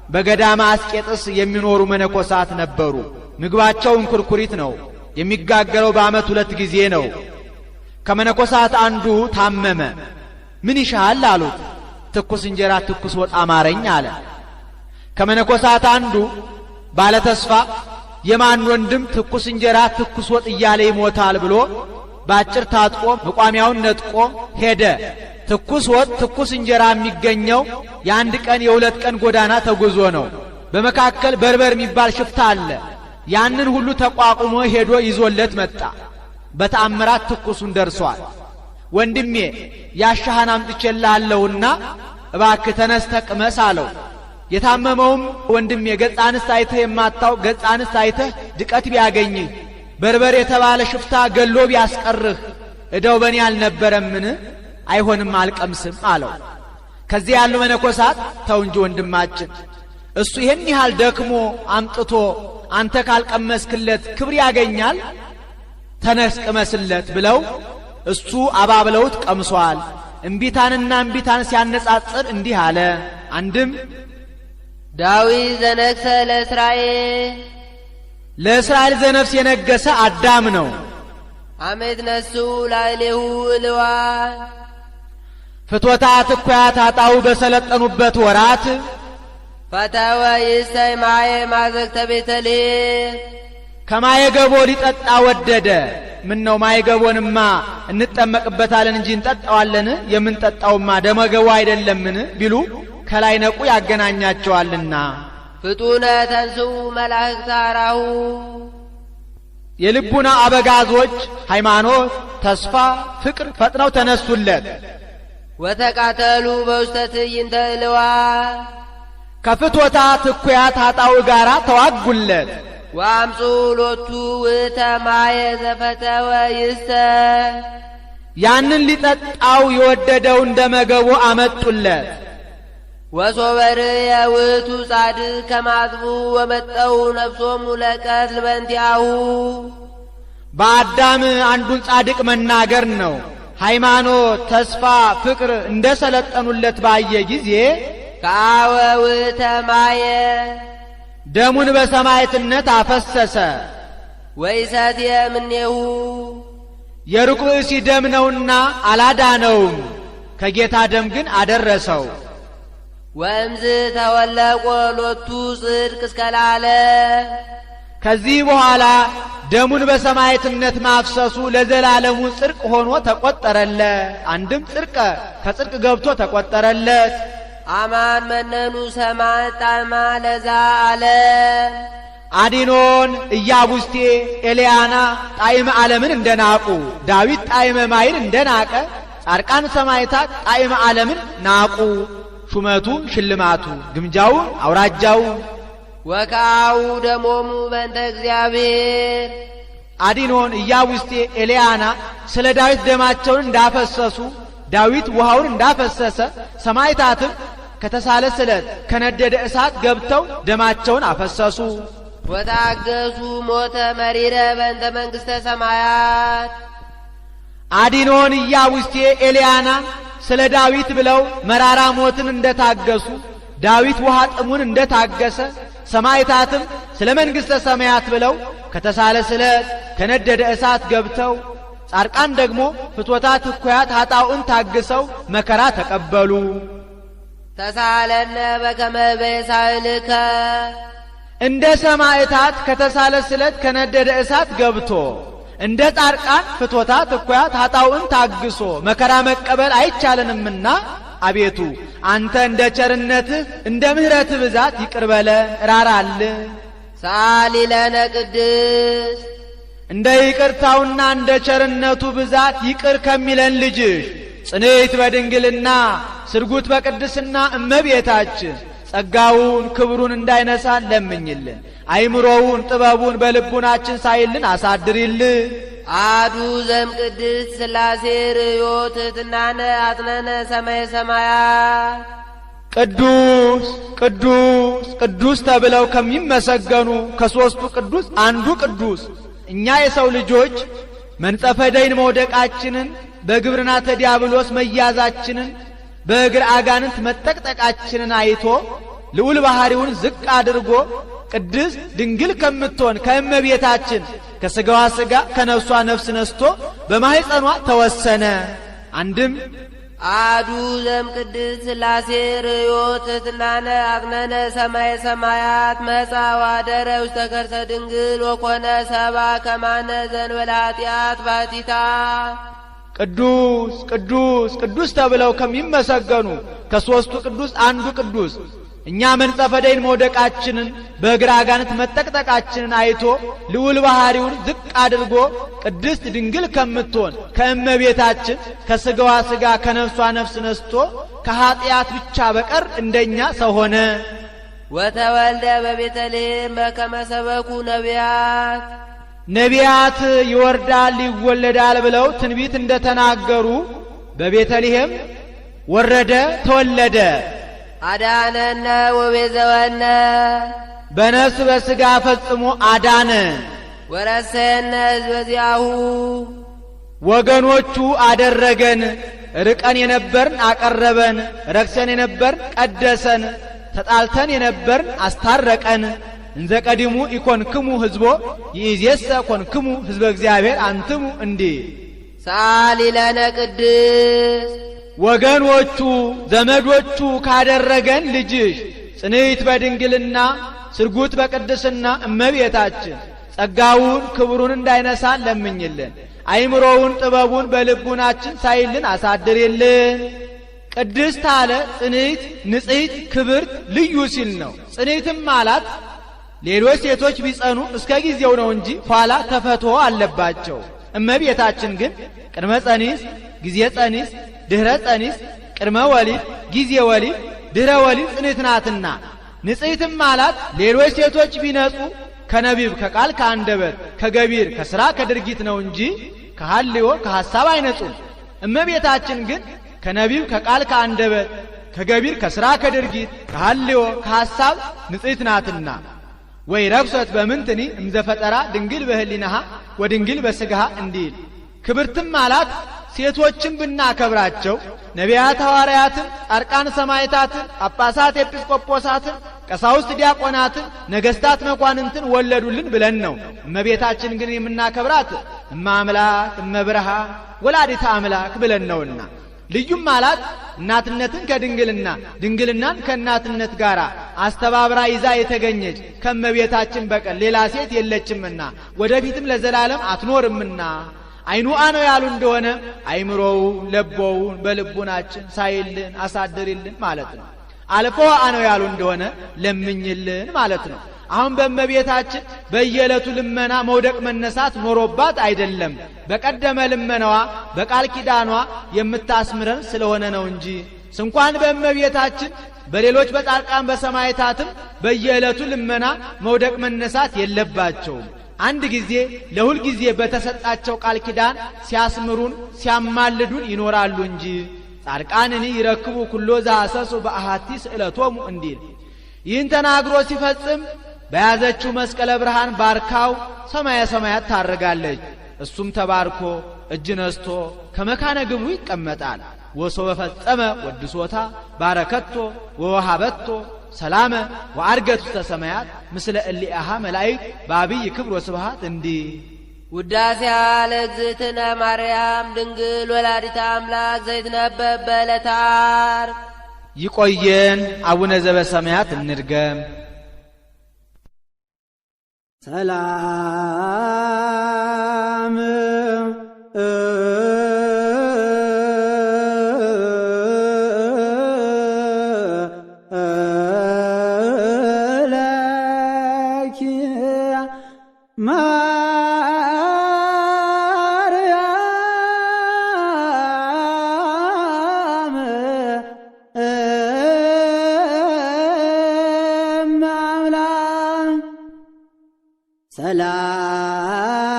በገዳማ አስቄጥስ የሚኖሩ መነኮሳት ነበሩ። ምግባቸው እንኩርኩሪት ነው። የሚጋገረው በዓመት 2 ጊዜ ነው። ከመነኮሳት አንዱ ታመመ። ምን ይሻል አሉት። ትኩስ እንጀራ ትኩስ ወጥ አማረኝ አለ። ከመነኮሳት አንዱ ባለ ተስፋ የማን ወንድም ትኩስ እንጀራ ትኩስ ወጥ እያለ ይሞታል ብሎ ባጭር ታጥቆ መቋሚያውን ነጥቆ ሄደ። ትኩስ ወጥ ትኩስ እንጀራ የሚገኘው የ1 ቀን የ2 ቀን ጎዳና ተጉዞ ነው። በመካከል በርበር የሚባል ሽፍታ አለ። ያንን ሁሉ ተቋቁሞ ሄዶ ይዞለት መጣ። በተአምራት ትኩሱን ደርሷል። ወንድሜ ያሻህን አምጥቼልሃለሁና እባክህ ተነስተህ ቅመስ አለው። የታመመውም ወንድሜ ገጸ አንስት አይተህ የማታውቅ ገጸ አንስት አይተህ ድቀት ቢያገኝህ በርበር የተባለ ሽፍታ ገሎ ቢያስቀርህ እደው በእኔ አልነበረምን? አይሆንም አልቀምስም አለው። ከዚህ ያሉ መነኮሳት ተው እንጂ ወንድማችን እሱ ይህን ያህል ደክሞ አምጥቶ አንተ ካልቀመስክለት ክብር ያገኛል፣ ተነስ ቅመስለት ብለው እሱ አባብለውት ቀምሷል። እምቢታንና እምቢታን ሲያነጻጽር እንዲህ አለ። አንድም ዳዊት ዘነግሠ ለእስራኤል ዘነፍስ የነገሰ አዳም ነው። አመት ነሱ ላዕሌሁ እልዋ ፍትወታት እኩያት አጣው በሰለጠኑበት ወራት ፈተወ ይሰይ ማየ ማዘግተ ቤተልሔም ከማየ ገቦ ሊጠጣ ወደደ። ምን ነው ማየ ገቦንማ እንጠመቅበታለን እንጂ እንጠጣዋለን? የምንጠጣውማ ደመ ገቦ አይደለምን ቢሉ ከላይ ነቁ ያገናኛቸዋልና። ፍጡነ ተንሥኡ መላእክተ አራሁ የልቡና አበጋዞች ሃይማኖት፣ ተስፋ፣ ፍቅር ፈጥነው ተነሱለት። ወተቃተሉ በውስተ ትዕይንተ እልዋ ከፍትወታት እኩያት አጣው ጋራ ተዋጉለት። ወአምፁ ሎቱ ውእተ ማየ ዘፈተወ ይስተ ያንን ሊጠጣው የወደደው እንደ መገቦ አመጡለት። ወሶበር የውእቱ ጻድቅ ከማጥቡ ወመጠው ነፍሶሙ ለቀትል በእንቲአሁ በአዳም አንዱን ጻድቅ መናገር ነው። ሃይማኖት፣ ተስፋ፣ ፍቅር እንደ ሰለጠኑለት ባየ ጊዜ ከአወ ውእተ ማየ ደሙን በሰማዕትነት አፈሰሰ። ወይሰትየ እምኔሁ የሩቅ ብእሲ ደም ነውና አላዳነውም፣ ከጌታ ደም ግን አደረሰው። ወእምዝ ተወለቆ ሎቱ ጽድቅ እስከ ላለ ከዚህ በኋላ ደሙን በሰማዕትነት ማፍሰሱ ለዘላለሙ ጽድቅ ሆኖ ተቆጠረለት። አንድም ጽድቀ ከጽድቅ ገብቶ ተቆጠረለት። አማን መነኑ ሰማዕት ጣዕማ ለዛ አለ አዲኖን ኢያቡስቴ ኤልያና ጣዕመ ዓለምን እንደናቁ ዳዊት ጣዕመ ማይን እንደናቀ ጻድቃን ሰማዕታት ጣዕመ ዓለምን ናቁ። ሹመቱ ሽልማቱ ግምጃው አውራጃው ወካው ደሞሙ በእንተ እግዚአብሔር አዲኖን ኢያቡስቴ ኤልያና ስለ ዳዊት ደማቸውን እንዳፈሰሱ ዳዊት ውሃውን እንዳፈሰሰ ሰማዕታትም ከተሳለ ስለት ከነደደ እሳት ገብተው ደማቸውን አፈሰሱ። ወታገሱ ሞተ መሪረ በእንተ መንግሥተ ሰማያት አዲኖን ኢያቡስቴ ኤልያና ስለ ዳዊት ብለው መራራ ሞትን እንደታገሱ ዳዊት ውሃ ጥሙን እንደታገሰ ሰማዕታትም ስለ መንግሥተ ሰማያት ብለው ከተሳለ ስለት ከነደደ እሳት ገብተው ጻድቃን ደግሞ ፍትወታት እኩያት ኃጣውዕን ታግሰው መከራ ተቀበሉ። ተሳለነ በከመ በሳልከ እንደ ሰማዕታት ከተሳለ ስለት ከነደደ እሳት ገብቶ እንደ ጻድቃን ፍቶታት እኩያት ኃጣውዕን ታግሶ መከራ መቀበል አይቻለንምና አቤቱ አንተ እንደ ቸርነትህ እንደ ምሕረትህ ብዛት ይቅር በለን ራራልን። ሰአሊ ለነ ቅድስት እንደ ይቅርታውና እንደ ቸርነቱ ብዛት ይቅር ከሚለን ልጅሽ ጽንዕት በድንግልና ስርጉት በቅድስና እመቤታችን ጸጋውን ክብሩን እንዳይነሳን ለምኝልን። አይምሮውን ጥበቡን በልቡናችን ሳይልን አሳድሪልን። አዱ ዘም ቅድስት ሥላሴ ርዮት ትሕትናነ አጥነነ ሰማየ ሰማያት ቅዱስ ቅዱስ ቅዱስ ተብለው ከሚመሰገኑ ከሦስቱ ቅዱስ አንዱ ቅዱስ እኛ የሰው ልጆች መንጸፈ ደይን መውደቃችንን በግብርናተ ዲያብሎስ መያዛችንን በእግር አጋንንት መጠቅጠቃችንን አይቶ ልዑል ባህሪውን ዝቅ አድርጎ ቅድስት ድንግል ከምትሆን ከእመቤታችን ከሥጋዋ ሥጋ ከነፍሷ ነፍስ ነስቶ በማኅፀኗ ተወሰነ። አንድም አዱ ዘም ቅድስት ሥላሴ ርዮት ትሕትናነ አጥነነ ሰማየ ሰማያት መጻ ወአደረ ውስተ ከርሰ ድንግል ወኮነ ሰብአ ከማነ ዘእንበለ ኃጢአት ባሕቲታ ቅዱስ ቅዱስ ቅዱስ ተብለው ከሚመሰገኑ ከሦስቱ ቅዱስ አንዱ ቅዱስ እኛ መንጸፈ ደይን መውደቃችንን በእግር አጋንንት መጠቅጠቃችንን አይቶ ልዑል ባህሪውን ዝቅ አድርጎ ቅድስት ድንግል ከምትሆን ከእመቤታችን ከሥጋዋ ሥጋ ከነፍሷ ነፍስ ነስቶ ከኀጢአት ብቻ በቀር እንደኛ ሰው ሆነ። ወተወልደ በቤተልሔም በከመ ሰበኩ ነቢያት ነቢያት ይወርዳል ይወለዳል ብለው ትንቢት እንደተናገሩ በቤተልሔም ወረደ ተወለደ። አዳነነ ወቤዘወነ በነፍስ በሥጋ ፈጽሞ አዳነ። ወረሰየነ ሕዝበ ዚአሁ ወገኖቹ አደረገን። ርቀን የነበርን አቀረበን፣ ረክሰን የነበርን ቀደሰን፣ ተጣልተን የነበርን አስታረቀን። እንዘ ቀዲሙ ኢኮንክሙ ሕዝቦ ይእዜሰ ኮንክሙ ሕዝበ እግዚአብሔር አንትሙ እንዲህ ሰአሊ ለነ ቅድስት ወገኖቹ ዘመዶቹ ካደረገን ልጅሽ ጽንዕት በድንግልና ስርጉት በቅድስና እመቤታችን ጸጋውን ክብሩን እንዳይነሳን ለምኝልን። አይምሮውን ጥበቡን በልቡናችን ሳይልን አሳድሪልን። ቅድስት አለ ጽንዕት ንጽሕት ክብርት ልዩ ሲል ነው። ጽንዕትም አላት ሌሎች ሴቶች ቢጸኑ እስከ ጊዜው ነው እንጂ ኋላ ተፈትሖ አለባቸው። እመቤታችን ግን ቅድመ ጸኒስ ጊዜ ጸኒስ ድህረ ጸኒስ ቅድመ ወሊድ ጊዜ ወሊድ ድህረ ወሊድ ጽንዕት ናትና። ንጽሕትም አላት ሌሎች ሴቶች ቢነጹ ከነቢብ ከቃል ከአንደበት ከገቢር ከሥራ ከድርጊት ነው እንጂ ከሐልዮ ከሐሳብ አይነጹም። እመቤታችን ግን ከነቢብ ከቃል ከአንደበት ከገቢር ከሥራ ከድርጊት ከሐልዮ ከሐሳብ ንጽሕት ናትና። ወይ ረክሰት በምንትኒ እምዘፈጠራ ድንግል በህሊናሃ ወድንግል በሥጋሃ እንዲል ክብርትም አላት ሴቶችን ብናከብራቸው ነቢያት ሐዋርያትን ጻድቃን ሰማዕታትን ጳጳሳት ኤጲስቆጶሳትን ቀሳውስት ዲያቆናትን ነገሥታት መኳንንትን ወለዱልን ብለን ነው። እመቤታችን ግን የምናከብራት እመ አምላክ እመ ብርሃን ወላዲተ አምላክ ብለን ነውና። ልዩም አላት እናትነትን ከድንግልና ድንግልናን ከእናትነት ጋር አስተባብራ ይዛ የተገኘች ከእመቤታችን በቀር ሌላ ሴት የለችምና ወደፊትም ለዘላለም አትኖርምና። አይኑአ ነው ያሉ እንደሆነ አይምሮውን ለቦውን በልቡናችን ሳይልን አሳድሪልን ማለት ነው። አልፎአ ነው ያሉ እንደሆነ ለምኝልን ማለት ነው። አሁን በእመቤታችን በየዕለቱ ልመና መውደቅ መነሳት ኖሮባት አይደለም። በቀደመ ልመናዋ በቃል ኪዳኗ የምታስምረን ስለሆነ ነው እንጂ ስንኳን በእመቤታችን በሌሎች በጻድቃን በሰማዕታትም በየዕለቱ ልመና መውደቅ መነሳት የለባቸውም። አንድ ጊዜ ለሁል ጊዜ በተሰጣቸው ቃል ኪዳን ሲያስምሩን ሲያማልዱን ይኖራሉ እንጂ ጻድቃንኒ ይረክቡ ኩሎ ዘሐሰሱ በአሐቲ ስእለቶሙ እንዲል ይህን ተናግሮ ሲፈጽም በያዘችው መስቀለ ብርሃን ባርካው ሰማየ ሰማያት ታርጋለች። እሱም ተባርኮ እጅ ነስቶ ከመካነ ግብሩ ይቀመጣል። ወሶበ ፈጸመ ወድሶታ ባረከቶ ወወሃበቶ ሰላመ ወአርገት ውስተ ሰማያት ምስለ እሊአሃ መላእክት በአብይ ክብር ወስብሐት እንዲህ ውዳሴያ ለእግዝእትነ ማርያም ድንግል ወላዲተ አምላክ ዘይትነበብ በዕለተ ዓርብ። ይቆየን። አቡነ ዘበሰማያት እንድገም። ሰላም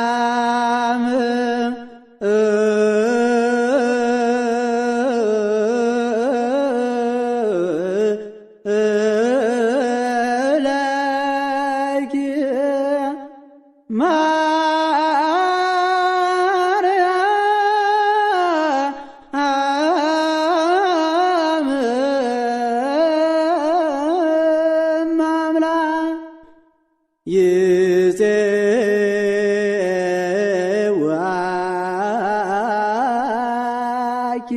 ሰላም ለኪ ማርያም እማምላክ ይፄዋኪ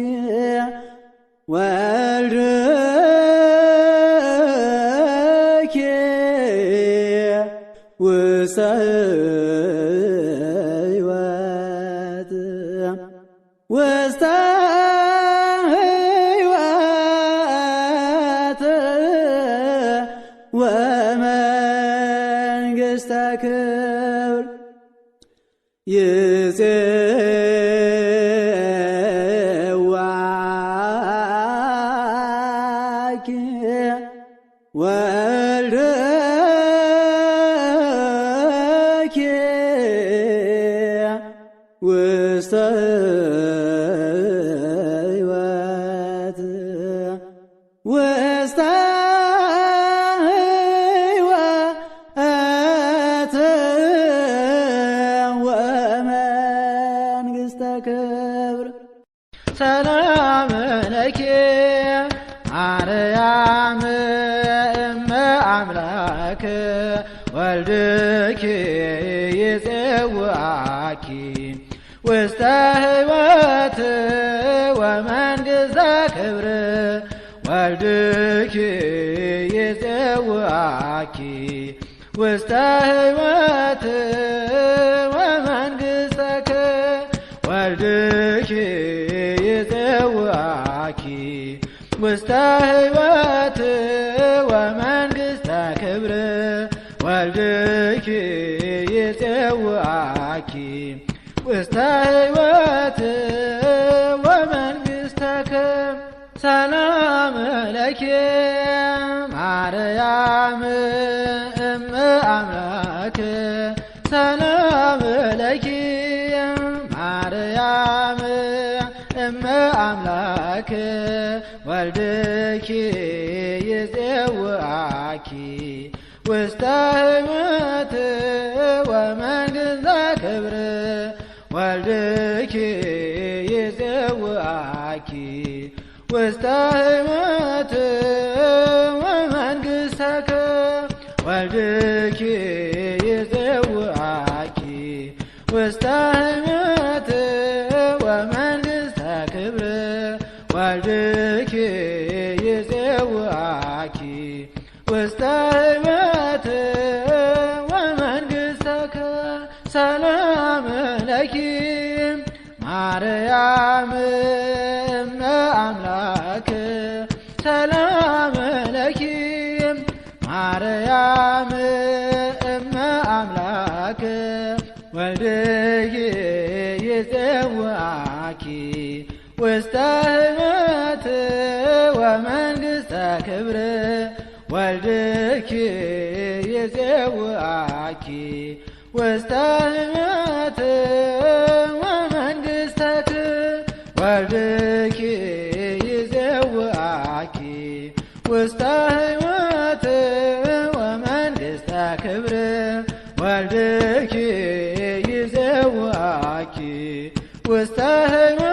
ወልድኪ ውስተ ሕይወት ውስተ ሕይወት ወመንግሥተ ክብር ይፄዋኪ ወልድኪ ውስተ ሕይወት ውስተ ሕይወት ወመንግሥተ ክብር ሰላም ለኪ ማርያም እመ አምላክ ወልድኪ ይፄዋኪ ውስተ ሕይወት ወመንግሥተ ክብር ወልድኪ ይፄዋኪ ውስተ ሕይወት ወመንግሥተ ክብር ወልድኪ ይፄዋኪ ውስተ ሕይወት ወመንግሥተ ክብር ወልድኪ ይፄዋኪ ውስተ ሕይወት ወመንግሥተ ክብር ሰላም ለኪ ማርያም እመ አምላክ ሰላም ለኪ ማርያም እመ አምላክ ወልድኪ ይፄዋኪ ውስተ ሕይወት ወመንግሥተ ክብር ወልድኪ ይፄዋኪ ውስተ ሕይወት ወመንግሥተ ክብር ወልድኪ ይፄዋኪ ውስተ ሕይወት ወመንግሥተ ክብር ወልድኪ ይፄዋኪ ውስተ ሕይወት ወመንግሥተ ክብር ሰላም ለኪ ማርያም እመ አምላክ ሰላም ለኪ ማርያም እመ አምላክ ወልድኪ ይፄዋኪ ውስተ ሕይወት ወመንግሥተ ክብር ወልድኪ ይፄዋኪ ውስተ ሕይወት ወመንግሥተ ክብር ወልድኪ ይፄዋኪ ውስተ ሕይወት ወመንግሥተ ክብር ወልድኪ ይፄዋኪ ውስተ ሕይወት